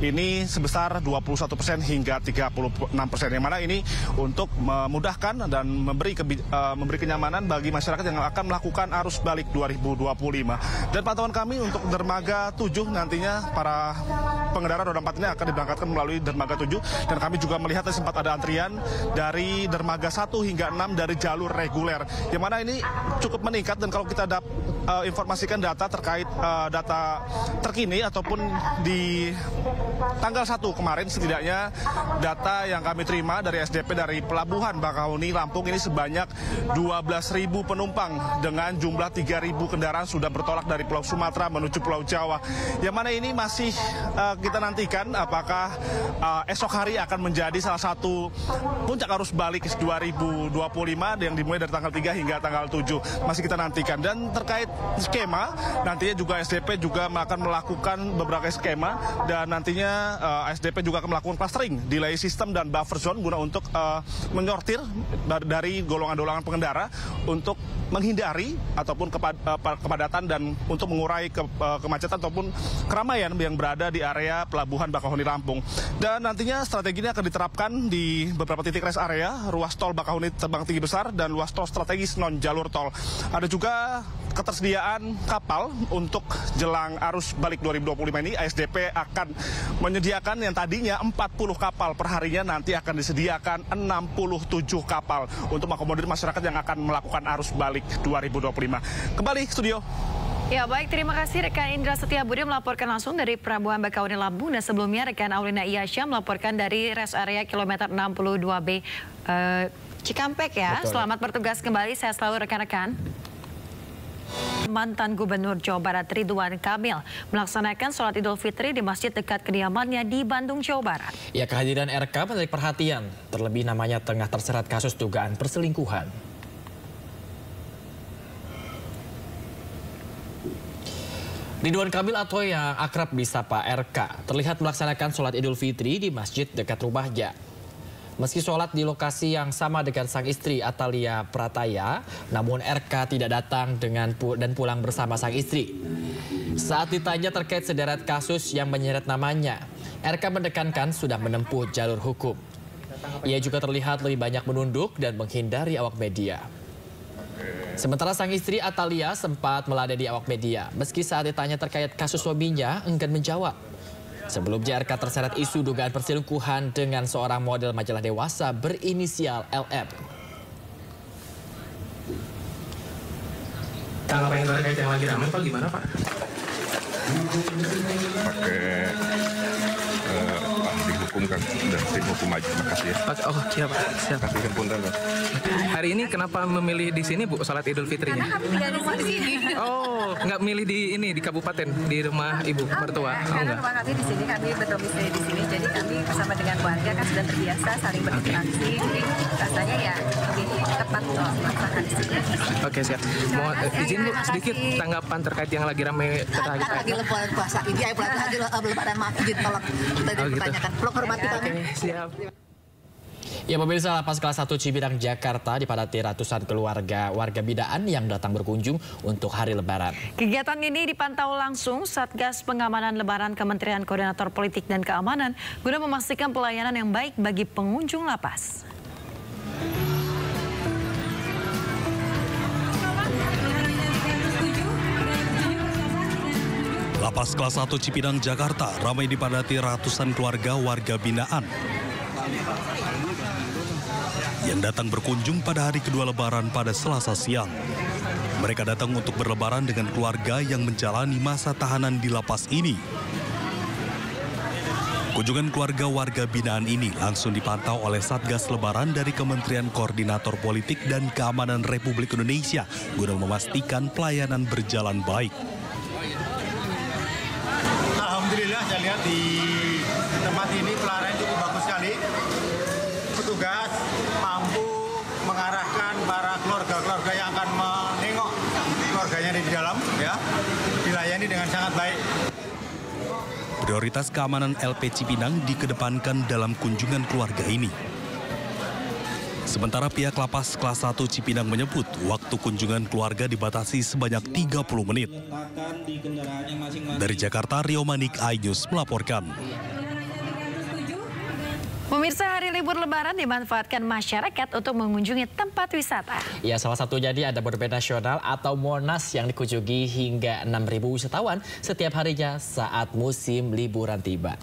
ini sebesar 21% hingga 36%, yang mana ini untuk memudahkan dan memberi kenyamanan bagi masyarakat yang akan melakukan arus balik 2025. Dan pantauan kami untuk dermaga 7 nantinya para pengendara roda 4 ini akan diberangkatkan melalui dermaga 7, dan kami juga melihat sempat ada antrian dari dermaga 1 hingga 6 dari jalur reguler, yang mana ini cukup meningkat. Dan kalau kita informasikan data terkait data terkini ataupun di tanggal 1 kemarin, setidaknya data yang kami terima dari SDP dari Pelabuhan Bakauheni Lampung ini sebanyak 12.000 penumpang dengan jumlah 3.000 kendaraan sudah bertolak dari Pulau Sumatera menuju Pulau Jawa, yang mana ini masih kita nantikan apakah esok hari akan menjadi salah satu puncak arus balik 2025 yang dimulai dari tanggal 3 hingga tanggal 7. Masih kita nantikan. Dan terkait skema, nantinya juga SDP juga akan melakukan beberapa skema, dan nantinya SDP juga akan melakukan clustering, delay system dan buffer zone guna untuk menyortir dari golongan-golongan pengendara untuk menghindari ataupun kepadatan dan untuk mengurai kemacetan ataupun keramaian yang berada di area Pelabuhan Bakauheni Lampung. Dan nantinya strategi ini akan diterapkan di beberapa titik rest area, ruas tol Bakauheni Terbang Tinggi Besar dan ruas tol strategis non jalur tol. Ada juga ketersediaan kapal untuk jelang arus balik 2025 ini. ASDP akan menyediakan yang tadinya 40 kapal per harinya, nanti akan disediakan 67 kapal untuk mengakomodir masyarakat yang akan melakukan arus balik 2025. Kembali ke studio. Ya baik, terima kasih rekan Indra Setia Budi melaporkan langsung dari Pelabuhan Bakauheni Lampung, dan sebelumnya rekan Aulina Iyasa melaporkan dari rest area kilometer 62B Cikampek ya. Betul. Selamat bertugas kembali, saya selalu rekan-rekan. Mantan Gubernur Jawa Barat Ridwan Kamil melaksanakan sholat Idul Fitri di masjid dekat kediamannya di Bandung, Jawa Barat. Ya, kehadiran RK menarik perhatian, terlebih namanya tengah terserat kasus dugaan perselingkuhan. Ridwan Kamil atau yang akrab disapa RK terlihat melaksanakan sholat Idul Fitri di masjid dekat rumahnya. Meski sholat di lokasi yang sama dengan sang istri Atalia Prataya, namun RK tidak datang dan pulang bersama sang istri. Saat ditanya terkait sederet kasus yang menyeret namanya, RK menekankan sudah menempuh jalur hukum. Ia juga terlihat lebih banyak menunduk dan menghindari awak media. Sementara sang istri Atalia sempat meladeni awak media, meski saat ditanya terkait kasus suaminya enggan menjawab. Sebelumnya RK terseret isu dugaan perselingkuhan dengan seorang model majalah dewasa berinisial LM. Tanggapan yang terkait yang lagi ramai Pak gimana Pak? Pakai ahli hukum kan, dan tim hukum aja. Makasih ya. Oh siap Pak, siap. Kasih punten Pak. Hari ini kenapa memilih di sini Bu salat Idul Fitrinya? Karena kami dari sini. Oh, nggak milih di ini di kabupaten di rumah Ibu mertua? Oh, karena rumah kami di sini, kami berdomisili di sini, jadi kami bersama dengan keluarga kan sudah terbiasa saling berinteraksi, jadi rasanya ya lebih tepat untuk melaksanakan di sini. Oke siap. Mau izin Bu sedikit tanggapan terkait yang lagi ramai terkait lagi lebaran puasa ini, lagi lebaran masjid kalau kita dipertanyakan. Peluk hormati kami. Oke, siap. Ya pemirsa, Lapas Kelas 1 Cibinong Jakarta dipadati ratusan warga binaan yang datang berkunjung untuk hari Lebaran. Kegiatan ini dipantau langsung Satgas Pengamanan Lebaran Kementerian Koordinator Politik dan Keamanan guna memastikan pelayanan yang baik bagi pengunjung lapas. Lapas Kelas 1 Cipinang, Jakarta ramai dipadati ratusan warga binaan yang datang berkunjung pada hari kedua Lebaran pada Selasa siang. Mereka datang untuk berlebaran dengan keluarga yang menjalani masa tahanan di lapas ini. Kunjungan warga binaan ini langsung dipantau oleh Satgas Lebaran dari Kementerian Koordinator Politik dan Keamanan Republik Indonesia guna memastikan pelayanan berjalan baik. Alhamdulillah saya lihat di tempat ini pelayanan cukup bagus sekali. Petugas mampu mengarahkan para keluarga-keluarga yang akan menengok keluarganya di dalam, ya, dilayani dengan sangat baik. Prioritas keamanan LP Cipinang dikedepankan dalam kunjungan keluarga ini. Sementara pihak Lapas Kelas 1 Cipinang menyebut waktu kunjungan keluarga dibatasi sebanyak 30 menit. Dari Jakarta, Rio Manik, iNews melaporkan. Pemirsa, hari libur Lebaran dimanfaatkan masyarakat untuk mengunjungi tempat wisata. Ya, salah satunya ada Monumen Nasional atau Monas yang dikunjungi hingga 6.000 wisatawan setiap harinya saat musim liburan tiba.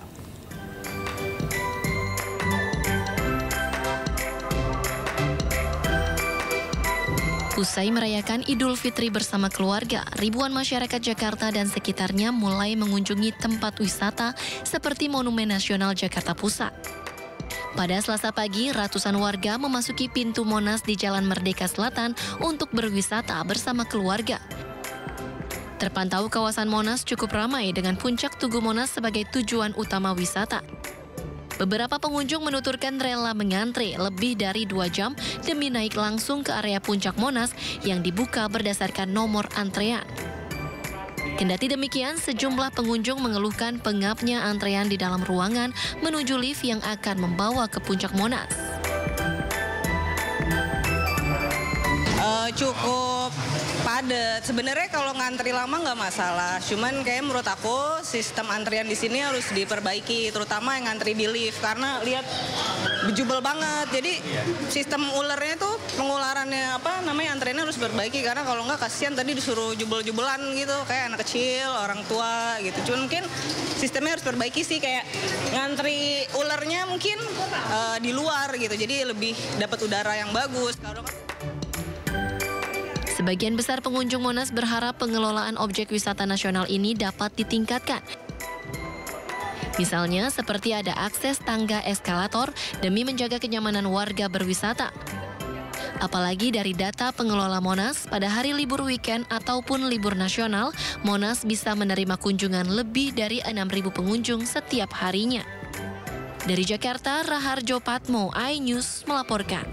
Usai merayakan Idul Fitri bersama keluarga, ribuan masyarakat Jakarta dan sekitarnya mulai mengunjungi tempat wisata seperti Monumen Nasional Jakarta Pusat. Pada Selasa pagi, ratusan warga memasuki pintu Monas di Jalan Merdeka Selatan untuk berwisata bersama keluarga. Terpantau kawasan Monas cukup ramai dengan puncak Tugu Monas sebagai tujuan utama wisata. Beberapa pengunjung menuturkan rela mengantre lebih dari 2 jam demi naik langsung ke area puncak Monas yang dibuka berdasarkan nomor antrean. Kendati demikian, sejumlah pengunjung mengeluhkan pengapnya antrean di dalam ruangan menuju lift yang akan membawa ke puncak Monas. Cukup padat. Sebenarnya kalau ngantri lama nggak masalah. Cuman kayak menurut aku sistem antrian di sini harus diperbaiki, terutama yang ngantri di lift karena lihat bejubel banget. Jadi sistem ulernya tuh pengularannya antriannya harus diperbaiki karena kalau nggak kasihan tadi disuruh jubel-jubelan gitu kayak anak kecil, orang tua gitu. Cuman mungkin sistemnya harus diperbaiki sih kayak ngantri ulernya mungkin di luar gitu. Jadi lebih dapat udara yang bagus. Sebagian besar pengunjung Monas berharap pengelolaan objek wisata nasional ini dapat ditingkatkan. Misalnya seperti ada akses tangga eskalator demi menjaga kenyamanan warga berwisata. Apalagi dari data pengelola Monas, pada hari libur weekend ataupun libur nasional, Monas bisa menerima kunjungan lebih dari 6.000 pengunjung setiap harinya. Dari Jakarta, Raharjo Patmo, iNews melaporkan.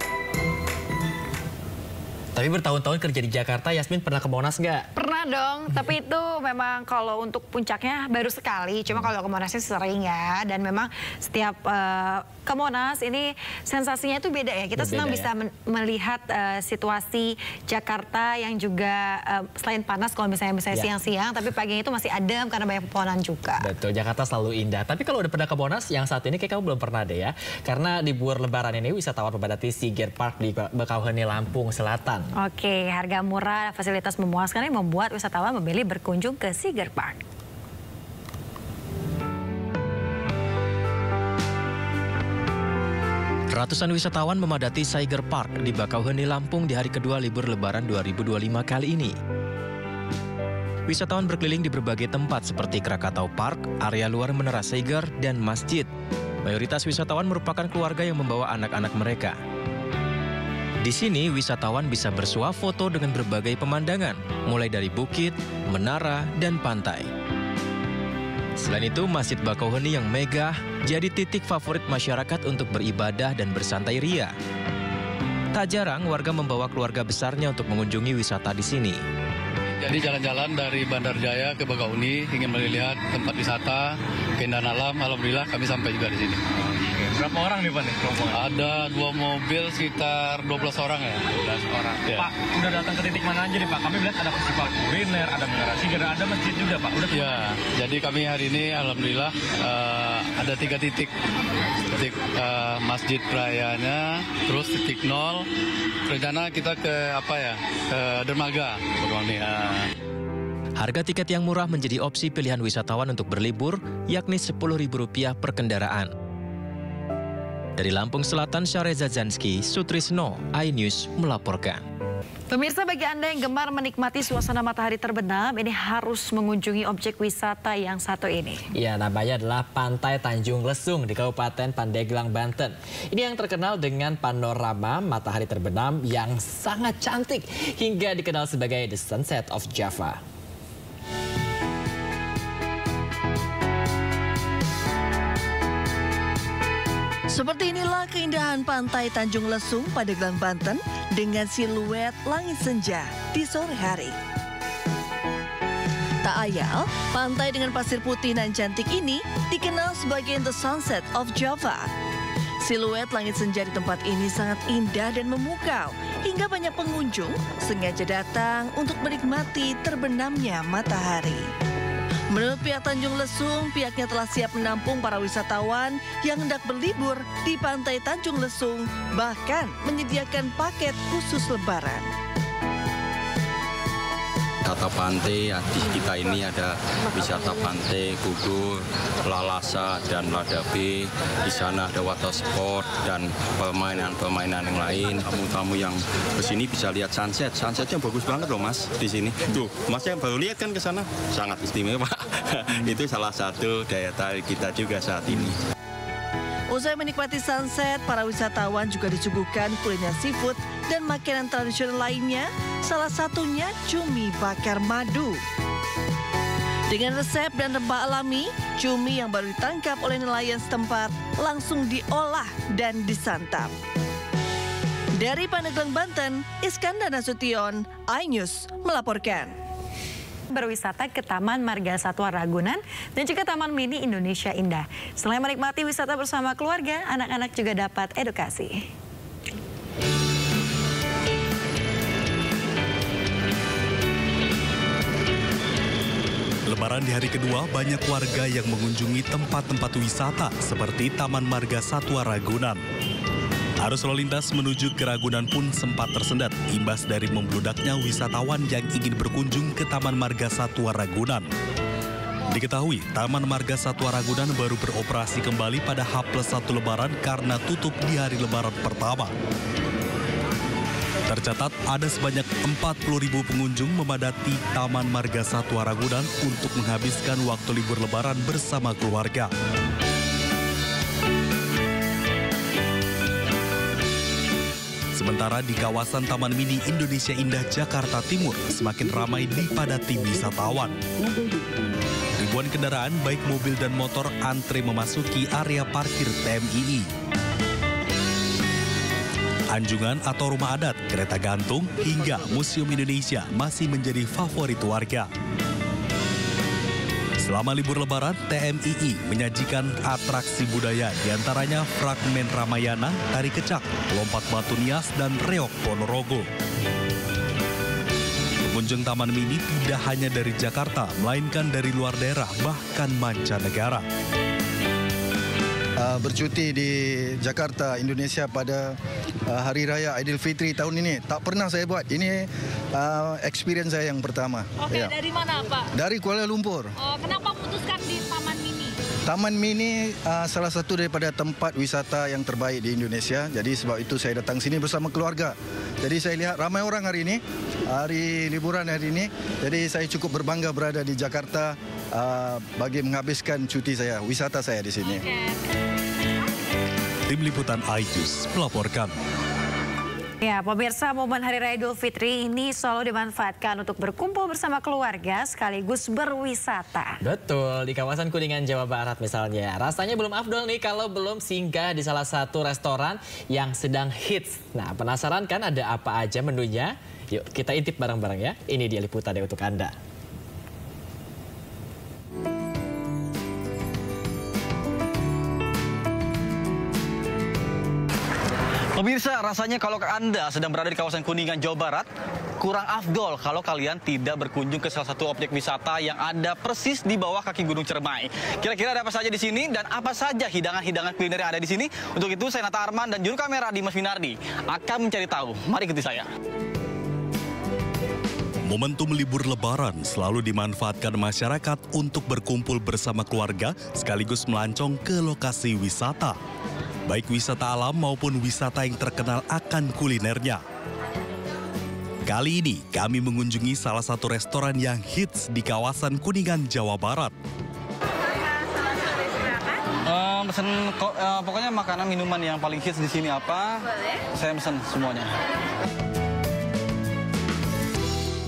Tapi bertahun-tahun kerja di Jakarta, Yasmin pernah ke Monas nggak? Pernah dong, tapi itu memang kalau untuk puncaknya baru sekali. Cuma kalau ke Monas sering ya, dan memang setiap ke Monas ini sensasinya itu beda ya. Kita senang bisa melihat situasi Jakarta yang juga selain panas kalau misalnya siang-siang, tapi paginya itu masih adem karena banyak pepohonan juga. Betul, Jakarta selalu indah. Tapi kalau udah pernah ke Monas, yang saat ini kayak kamu belum pernah deh ya. Karena di Buar Lebaran ini wisatawan memadati Siger Park di Bakauheni, Lampung Selatan. Oke, harga murah, fasilitas memuaskan yang membuat wisatawan memilih berkunjung ke Siger Park. Ratusan wisatawan memadati Siger Park di Bakauheni, Lampung di hari kedua libur Lebaran 2025 kali ini. Wisatawan berkeliling di berbagai tempat seperti Krakatau Park, area luar Menara Siger, dan masjid. Mayoritas wisatawan merupakan keluarga yang membawa anak-anak mereka. Di sini, wisatawan bisa bersuah foto dengan berbagai pemandangan, mulai dari bukit, menara, dan pantai. Selain itu, Masjid Bakauheni yang megah jadi titik favorit masyarakat untuk beribadah dan bersantai ria. Tak jarang warga membawa keluarga besarnya untuk mengunjungi wisata di sini. Jadi jalan-jalan dari Bandar Jaya ke Bakauheni ingin melihat tempat wisata, keindahan alam. Alhamdulillah kami sampai juga di sini. Berapa orang nih Pak nih? Ada 2 mobil sekitar 12 orang ya. 12 orang. Ya. Pak, udah datang ke titik mana aja nih Pak? Kami lihat ada festival kuliner, ada Menara Siger, ada masjid juga Pak. Udah ya, jadi kami hari ini alhamdulillah ada 3 titik. Titik Masjid Rayanya, terus titik 0. Rencana kita ke ke dermaga Bakauheni. Harga tiket yang murah menjadi opsi pilihan wisatawan untuk berlibur, yakni Rp10.000 per kendaraan. Dari Lampung Selatan, Syareza Zanski, Sutrisno, iNews melaporkan. Pemirsa, bagi Anda yang gemar menikmati suasana matahari terbenam, ini harus mengunjungi objek wisata yang satu ini. Ya, namanya adalah Pantai Tanjung Lesung di Kabupaten Pandeglang, Banten. Ini yang terkenal dengan panorama matahari terbenam yang sangat cantik hingga dikenal sebagai The Sunset of Java. Seperti inilah keindahan Pantai Tanjung Lesung, Pandeglang, Banten dengan siluet langit senja di sore hari. Tak ayal, pantai dengan pasir putih nan cantik ini dikenal sebagai The Sunset of Java. Siluet langit senja di tempat ini sangat indah dan memukau, hingga banyak pengunjung sengaja datang untuk menikmati terbenamnya matahari. Menurut pihak Tanjung Lesung, pihaknya telah siap menampung para wisatawan yang hendak berlibur di Pantai Tanjung Lesung, bahkan menyediakan paket khusus Lebaran. Wisata pantai, di kita ini ada wisata pantai, gugur, lalasa, dan ladabe. Di sana ada water sport dan permainan-permainan yang lain. Tamu-tamu yang kesini bisa lihat sunset. Sunsetnya bagus banget loh Mas di sini. Tuh, Mas yang baru lihat kan ke sana, sangat istimewa. Itu salah satu daya tarik kita juga saat ini. Usai menikmati sunset, para wisatawan juga disuguhkan kuliner seafood dan makanan tradisional lainnya, salah satunya cumi bakar madu. Dengan resep dan rempah alami, cumi yang baru ditangkap oleh nelayan setempat langsung diolah dan disantap. Dari Pandeglang, Banten, Iskandar Nasution, iNews melaporkan. Berwisata ke Taman Marga Satwa Ragunan dan juga Taman Mini Indonesia Indah. Selain menikmati wisata bersama keluarga, anak-anak juga dapat edukasi. Lebaran di hari kedua, banyak warga yang mengunjungi tempat-tempat wisata seperti Taman Marga Satwa Ragunan. Arus lalu lintas menuju ke Ragunan pun sempat tersendat imbas dari membludaknya wisatawan yang ingin berkunjung ke Taman Marga Satwa Ragunan. Diketahui, Taman Marga Satwa Ragunan baru beroperasi kembali pada H+1 Lebaran karena tutup di hari Lebaran pertama. Tercatat ada sebanyak 40.000 pengunjung memadati Taman Marga Satwa Ragunan untuk menghabiskan waktu libur Lebaran bersama keluarga. Sementara di kawasan Taman Mini Indonesia Indah Jakarta Timur semakin ramai dipadati wisatawan. Ribuan kendaraan baik mobil dan motor antre memasuki area parkir TMII. Anjungan atau rumah adat, kereta gantung, hingga Museum Indonesia masih menjadi favorit warga. Selama libur Lebaran, TMII menyajikan atraksi budaya, diantaranya fragmen Ramayana, tari kecak, lompat batu nias, dan reok Ponorogo. Pengunjung Taman Mini tidak hanya dari Jakarta, melainkan dari luar daerah, bahkan mancanegara. Bercuti di Jakarta, Indonesia pada Hari Raya Aidilfitri tahun ini. Tak pernah saya buat. Ini experience saya yang pertama. Oke, ya. Dari mana Pak? Dari Kuala Lumpur. Kenapa memutuskan di Taman Mini? Taman Mini salah satu daripada tempat wisata yang terbaik di Indonesia. Jadi sebab itu saya datang sini bersama keluarga. Jadi saya lihat ramai orang hari ini, hari liburan hari ini. Jadi saya cukup berbangga berada di Jakarta bagi menghabiskan cuti saya, wisata saya di sini. Tim Liputan iNews melaporkan. Ya, pemirsa, momen Hari Raya Idul Fitri ini selalu dimanfaatkan untuk berkumpul bersama keluarga sekaligus berwisata. Betul, di kawasan Kuningan, Jawa Barat misalnya. Rasanya belum afdol nih kalau belum singgah di salah satu restoran yang sedang hits. Nah, penasaran kan ada apa aja menunya? Yuk kita intip bareng-bareng ya. Ini dia liputannya untuk Anda. Pemirsa, rasanya kalau Anda sedang berada di kawasan Kuningan, Jawa Barat, kurang afdol kalau kalian tidak berkunjung ke salah satu objek wisata yang ada persis di bawah kaki Gunung Ciremai. Kira-kira ada apa saja di sini dan apa saja hidangan-hidangan kuliner yang ada di sini? Untuk itu, saya Nata Arman dan juru kamera Dimas Winardi akan mencari tahu. Mari ikuti saya. Momentum libur Lebaran selalu dimanfaatkan masyarakat untuk berkumpul bersama keluarga sekaligus melancong ke lokasi wisata. Baik wisata alam maupun wisata yang terkenal akan kulinernya. Kali ini kami mengunjungi salah satu restoran yang hits di kawasan Kuningan, Jawa Barat. Pokoknya makanan minuman yang paling hits di sini apa? Boleh. Saya pesen semuanya.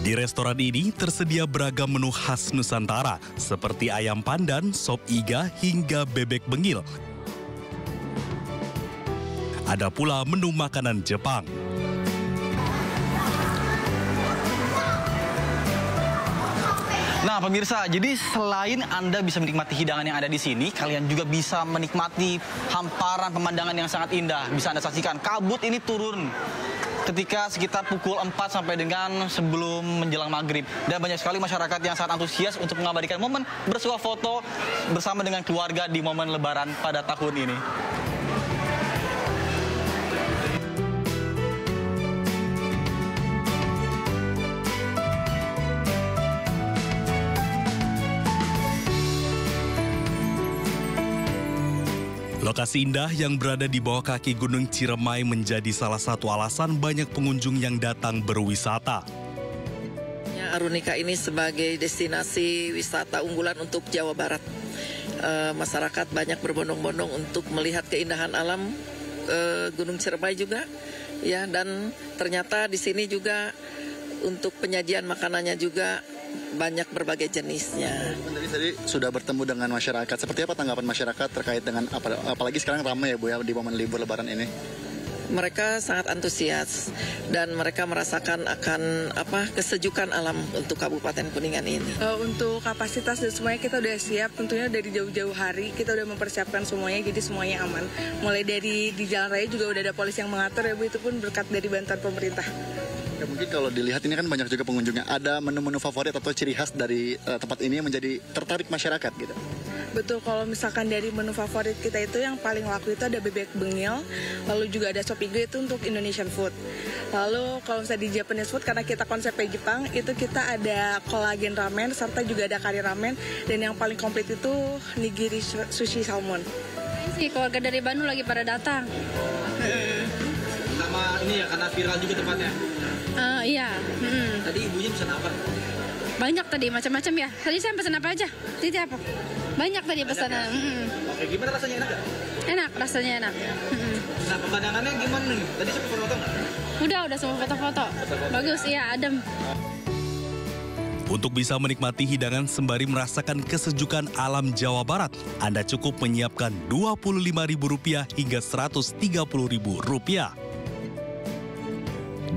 Di restoran ini tersedia beragam menu khas Nusantara seperti ayam pandan, sop iga, hingga bebek bengil. Ada pula menu makanan Jepang. Nah pemirsa, jadi selain Anda bisa menikmati hidangan yang ada di sini, kalian juga bisa menikmati hamparan pemandangan yang sangat indah. Bisa Anda saksikan, kabut ini turun ketika sekitar pukul 4 sampai dengan sebelum menjelang maghrib. Dan banyak sekali masyarakat yang sangat antusias untuk mengabadikan momen bersuah foto bersama dengan keluarga di momen Lebaran pada tahun ini. Lokasi indah yang berada di bawah kaki Gunung Ciremai menjadi salah satu alasan banyak pengunjung yang datang berwisata. Arunika ini sebagai destinasi wisata unggulan untuk Jawa Barat. Masyarakat banyak berbondong-bondong untuk melihat keindahan alam Gunung Ciremai juga, ya, dan ternyata di sini juga untuk penyajian makanannya juga banyak berbagai jenisnya. Tadi sudah bertemu dengan masyarakat. Seperti apa tanggapan masyarakat terkait dengan apalagi sekarang ramai ya Bu ya di momen libur Lebaran ini? Mereka sangat antusias dan mereka merasakan akan kesejukan alam untuk Kabupaten Kuningan ini. Untuk kapasitas dan semuanya kita udah siap, tentunya dari jauh-jauh hari kita udah mempersiapkan semuanya, jadi semuanya aman. Mulai dari di jalan raya juga udah ada polisi yang mengatur ya Bu, itu pun berkat dari bantuan pemerintah. Ya, mungkin kalau dilihat ini kan banyak juga pengunjungnya. Ada menu-menu favorit atau ciri khas dari tempat ini yang menjadi tertarik masyarakat gitu? Betul, kalau misalkan dari menu favorit kita itu yang paling laku itu ada bebek bengil, lalu juga ada sop iga itu untuk Indonesian food. Lalu kalau misalnya di Japanese food, karena kita konsepnya Jepang, itu kita ada collagen ramen, serta juga ada kari ramen, dan yang paling komplit itu nigiri sushi salmon. Si keluarga dari Bandung lagi pada datang. Sama ini ya, karena viral juga tempatnya? Iya. Tadi ibunya pesan apa? Banyak tadi, macam-macam ya. Tadi saya pesan apa aja? Tadi apa? Banyak tadi pesanan. Oke, gimana rasanya, enak gak? Enak, rasanya enak. Nah, pemandangannya gimana nih? Tadi sempat foto nggak? Udah semua foto-foto. Bagus, iya, adem. Untuk bisa menikmati hidangan sembari merasakan kesejukan alam Jawa Barat, Anda cukup menyiapkan Rp25.000 hingga Rp130.000.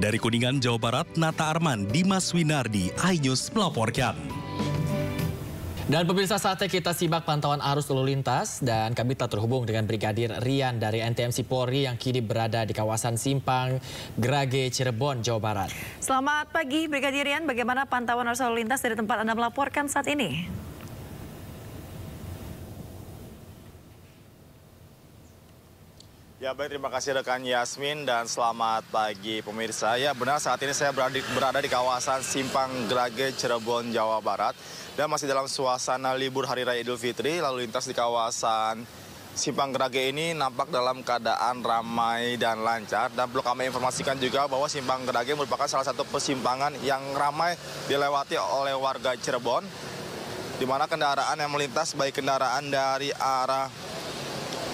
Dari Kuningan, Jawa Barat, Nata Arman, Dimas Winardi, iNews melaporkan. Dan pemirsa, saatnya kita simak pantauan arus lalu lintas dan kami telah terhubung dengan Brigadir Rian dari NTMC Polri yang kini berada di kawasan Simpang Grage, Cirebon, Jawa Barat. Selamat pagi Brigadir Rian, bagaimana pantauan arus lalu lintas dari tempat Anda melaporkan saat ini? Ya baik, terima kasih rekan Yasmin dan selamat pagi pemirsa. Ya benar, saat ini saya berada di kawasan Simpang Grage, Cirebon, Jawa Barat. Dan masih dalam suasana libur Hari Raya Idul Fitri, lalu lintas di kawasan Simpang Grage ini nampak dalam keadaan ramai dan lancar. Dan perlu kami informasikan juga bahwa Simpang Grage merupakan salah satu persimpangan yang ramai dilewati oleh warga Cirebon, di mana kendaraan yang melintas baik kendaraan dari arah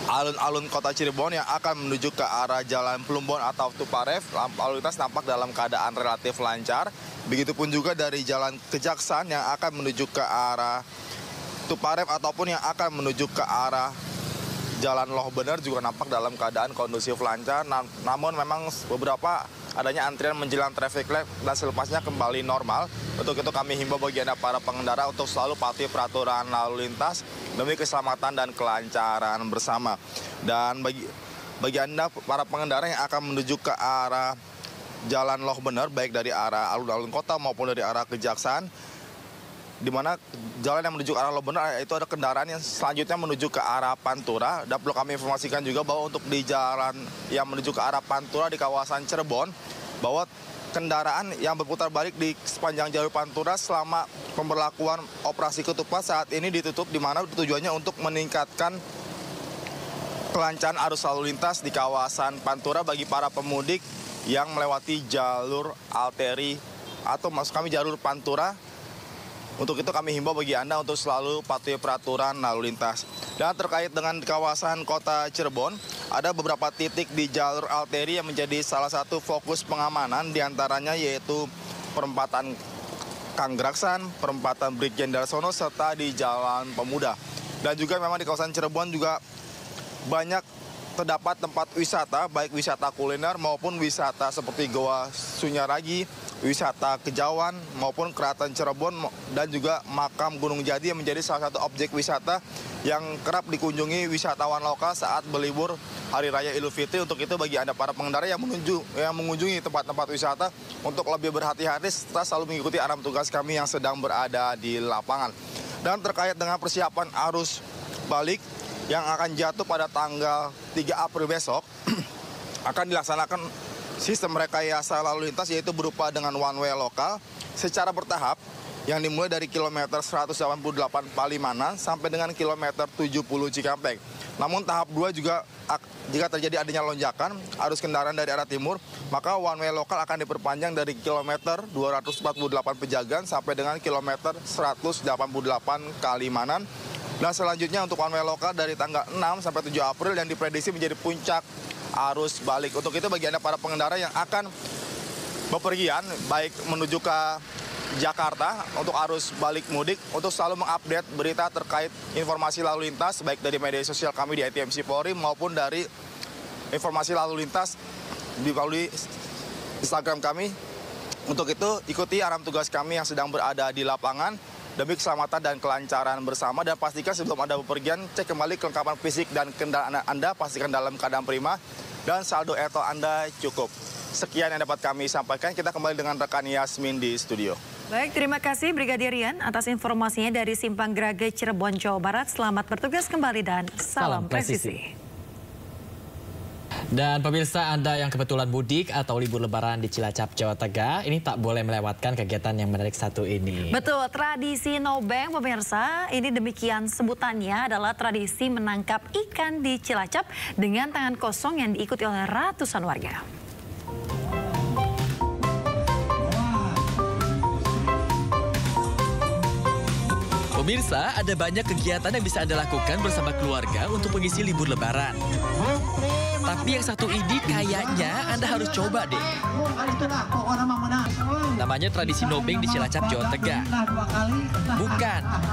alun-alun kota Cirebon yang akan menuju ke arah Jalan Plumbon atau Tuparef, lalu lintas nampak dalam keadaan relatif lancar. Begitupun juga dari Jalan Kejaksaan yang akan menuju ke arah Tuparef ataupun yang akan menuju ke arah Jalan Loh Bener juga nampak dalam keadaan kondusif lancar. Namun memang beberapa adanya antrian menjelang traffic light dan selepasnya kembali normal. Untuk itu kami himbau bagi Anda para pengendara untuk selalu patuhi peraturan lalu lintas demi keselamatan dan kelancaran bersama. Dan bagi Anda para pengendara yang akan menuju ke arah Jalan Loh Bener, baik dari arah alun-alun kota maupun dari arah Kejaksaan, di mana jalan yang menuju ke arah Loh Bener itu ada kendaraan yang selanjutnya menuju ke arah Pantura. Dan perlu kami informasikan juga bahwa untuk di jalan yang menuju ke arah Pantura di kawasan Cirebon, bahwa kendaraan yang berputar balik di sepanjang jalur Pantura selama pemberlakuan operasi ketupat saat ini ditutup, di mana tujuannya untuk meningkatkan kelancaran arus lalu lintas di kawasan Pantura bagi para pemudik yang melewati jalur arteri atau maksud kami jalur Pantura. Untuk itu kami himbau bagi Anda untuk selalu patuhi peraturan lalu lintas. Dan terkait dengan kawasan kota Cirebon, ada beberapa titik di jalur arteri yang menjadi salah satu fokus pengamanan, diantaranya yaitu perempatan Kang Graksan, perempatan Brigjen Darsono, serta di Jalan Pemuda. Dan juga memang di kawasan Cirebon juga banyak terdapat tempat wisata, baik wisata kuliner maupun wisata seperti Goa Sunyaragi, wisata Kejawan maupun Keraton Cirebon, dan juga makam Gunung Jati yang menjadi salah satu objek wisata yang kerap dikunjungi wisatawan lokal saat berlibur Hari Raya Idul Fitri. Untuk itu bagi Anda para pengendara yang mengunjungi tempat-tempat wisata untuk lebih berhati-hati serta selalu mengikuti arahan tugas kami yang sedang berada di lapangan. Dan terkait dengan persiapan arus balik yang akan jatuh pada tanggal 3 April besok, akan dilaksanakan sistem rekayasa lalu lintas yaitu berupa dengan one way lokal secara bertahap yang dimulai dari kilometer 188 Palimanan sampai dengan kilometer 70 Cikampek. Namun tahap 2 juga jika terjadi adanya lonjakan arus kendaraan dari arah timur, maka one way lokal akan diperpanjang dari kilometer 248 Pejagan sampai dengan kilometer 188 Kalimanan. Dan selanjutnya untuk one way lokal dari tanggal 6 sampai 7 April yang diprediksi menjadi puncak arus balik. Untuk itu bagi Anda para pengendara yang akan bepergian baik menuju ke Jakarta untuk arus balik mudik, untuk selalu mengupdate berita terkait informasi lalu lintas baik dari media sosial kami di NTMC Polri maupun dari informasi lalu lintas melalui Instagram kami. Untuk itu ikuti arahan tugas kami yang sedang berada di lapangan demi keselamatan dan kelancaran bersama. Dan pastikan sebelum Anda bepergian, cek kembali kelengkapan fisik dan kendaraan Anda, pastikan dalam keadaan prima dan saldo e-tol Anda cukup. Sekian yang dapat kami sampaikan, kita kembali dengan rekan Yasmin di studio. Baik, terima kasih Brigadir Rian atas informasinya dari Simpang Grage, Cirebon, Jawa Barat. Selamat bertugas kembali dan salam presisi. Dan pemirsa Anda yang kebetulan mudik atau libur lebaran di Cilacap, Jawa Tengah, ini tak boleh melewatkan kegiatan yang menarik satu ini. Betul, tradisi nobeng pemirsa, ini demikian sebutannya adalah tradisi menangkap ikan di Cilacap dengan tangan kosong yang diikuti oleh ratusan warga. Pemirsa, ada banyak kegiatan yang bisa Anda lakukan bersama keluarga untuk mengisi libur lebaran. Tapi yang satu ini kayaknya Anda harus coba deh. Namanya tradisi nobeng di Cilacap, Jawa Tengah.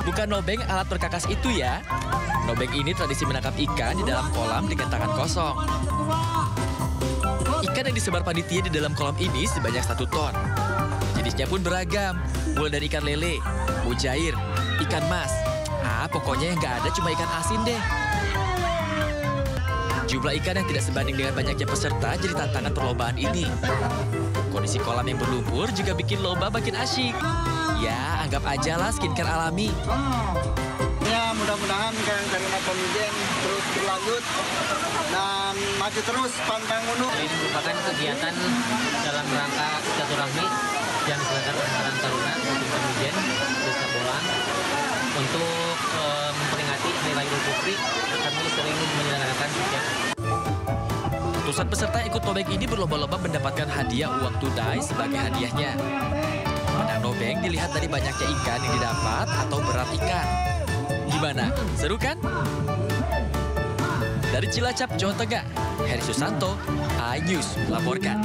Bukan nobeng alat perkakas itu ya. Nobeng ini tradisi menangkap ikan di dalam kolam dengan tangan kosong. Ikan Ikan yang disebar panitia di dalam kolam ini sebanyak 1 ton. Jenisnya pun beragam, mulai dari ikan lele, mujair, ikan mas. Pokoknya yang nggak ada cuma ikan asin deh. Jumlah ikan yang tidak sebanding dengan banyaknya peserta jadi tantangan perlombaan ini. Kondisi kolam yang berlumpur juga bikin lomba makin asyik. Ya, anggap aja lah skincare alami. Ya, mudah-mudahan karena komiden terus berlanjut dan maju terus pantang mundur. Ini merupakan kegiatan dalam rangka silaturahmi yang diselenggarakan Karang Taruna untuk komiden Desa Bolang untuk memperingati Hari Raya Idul Fitri. Kami sering menyelenggarakan kegiatan. Ratusan peserta ikut tobeng ini berlomba-lomba mendapatkan hadiah uang tunai sebagai hadiahnya. Menang tobeng dilihat dari banyaknya ikan yang didapat atau berat ikan. Gimana? Seru kan? Dari Cilacap, Jawa Tengah, Heri Susanto, iNews melaporkan.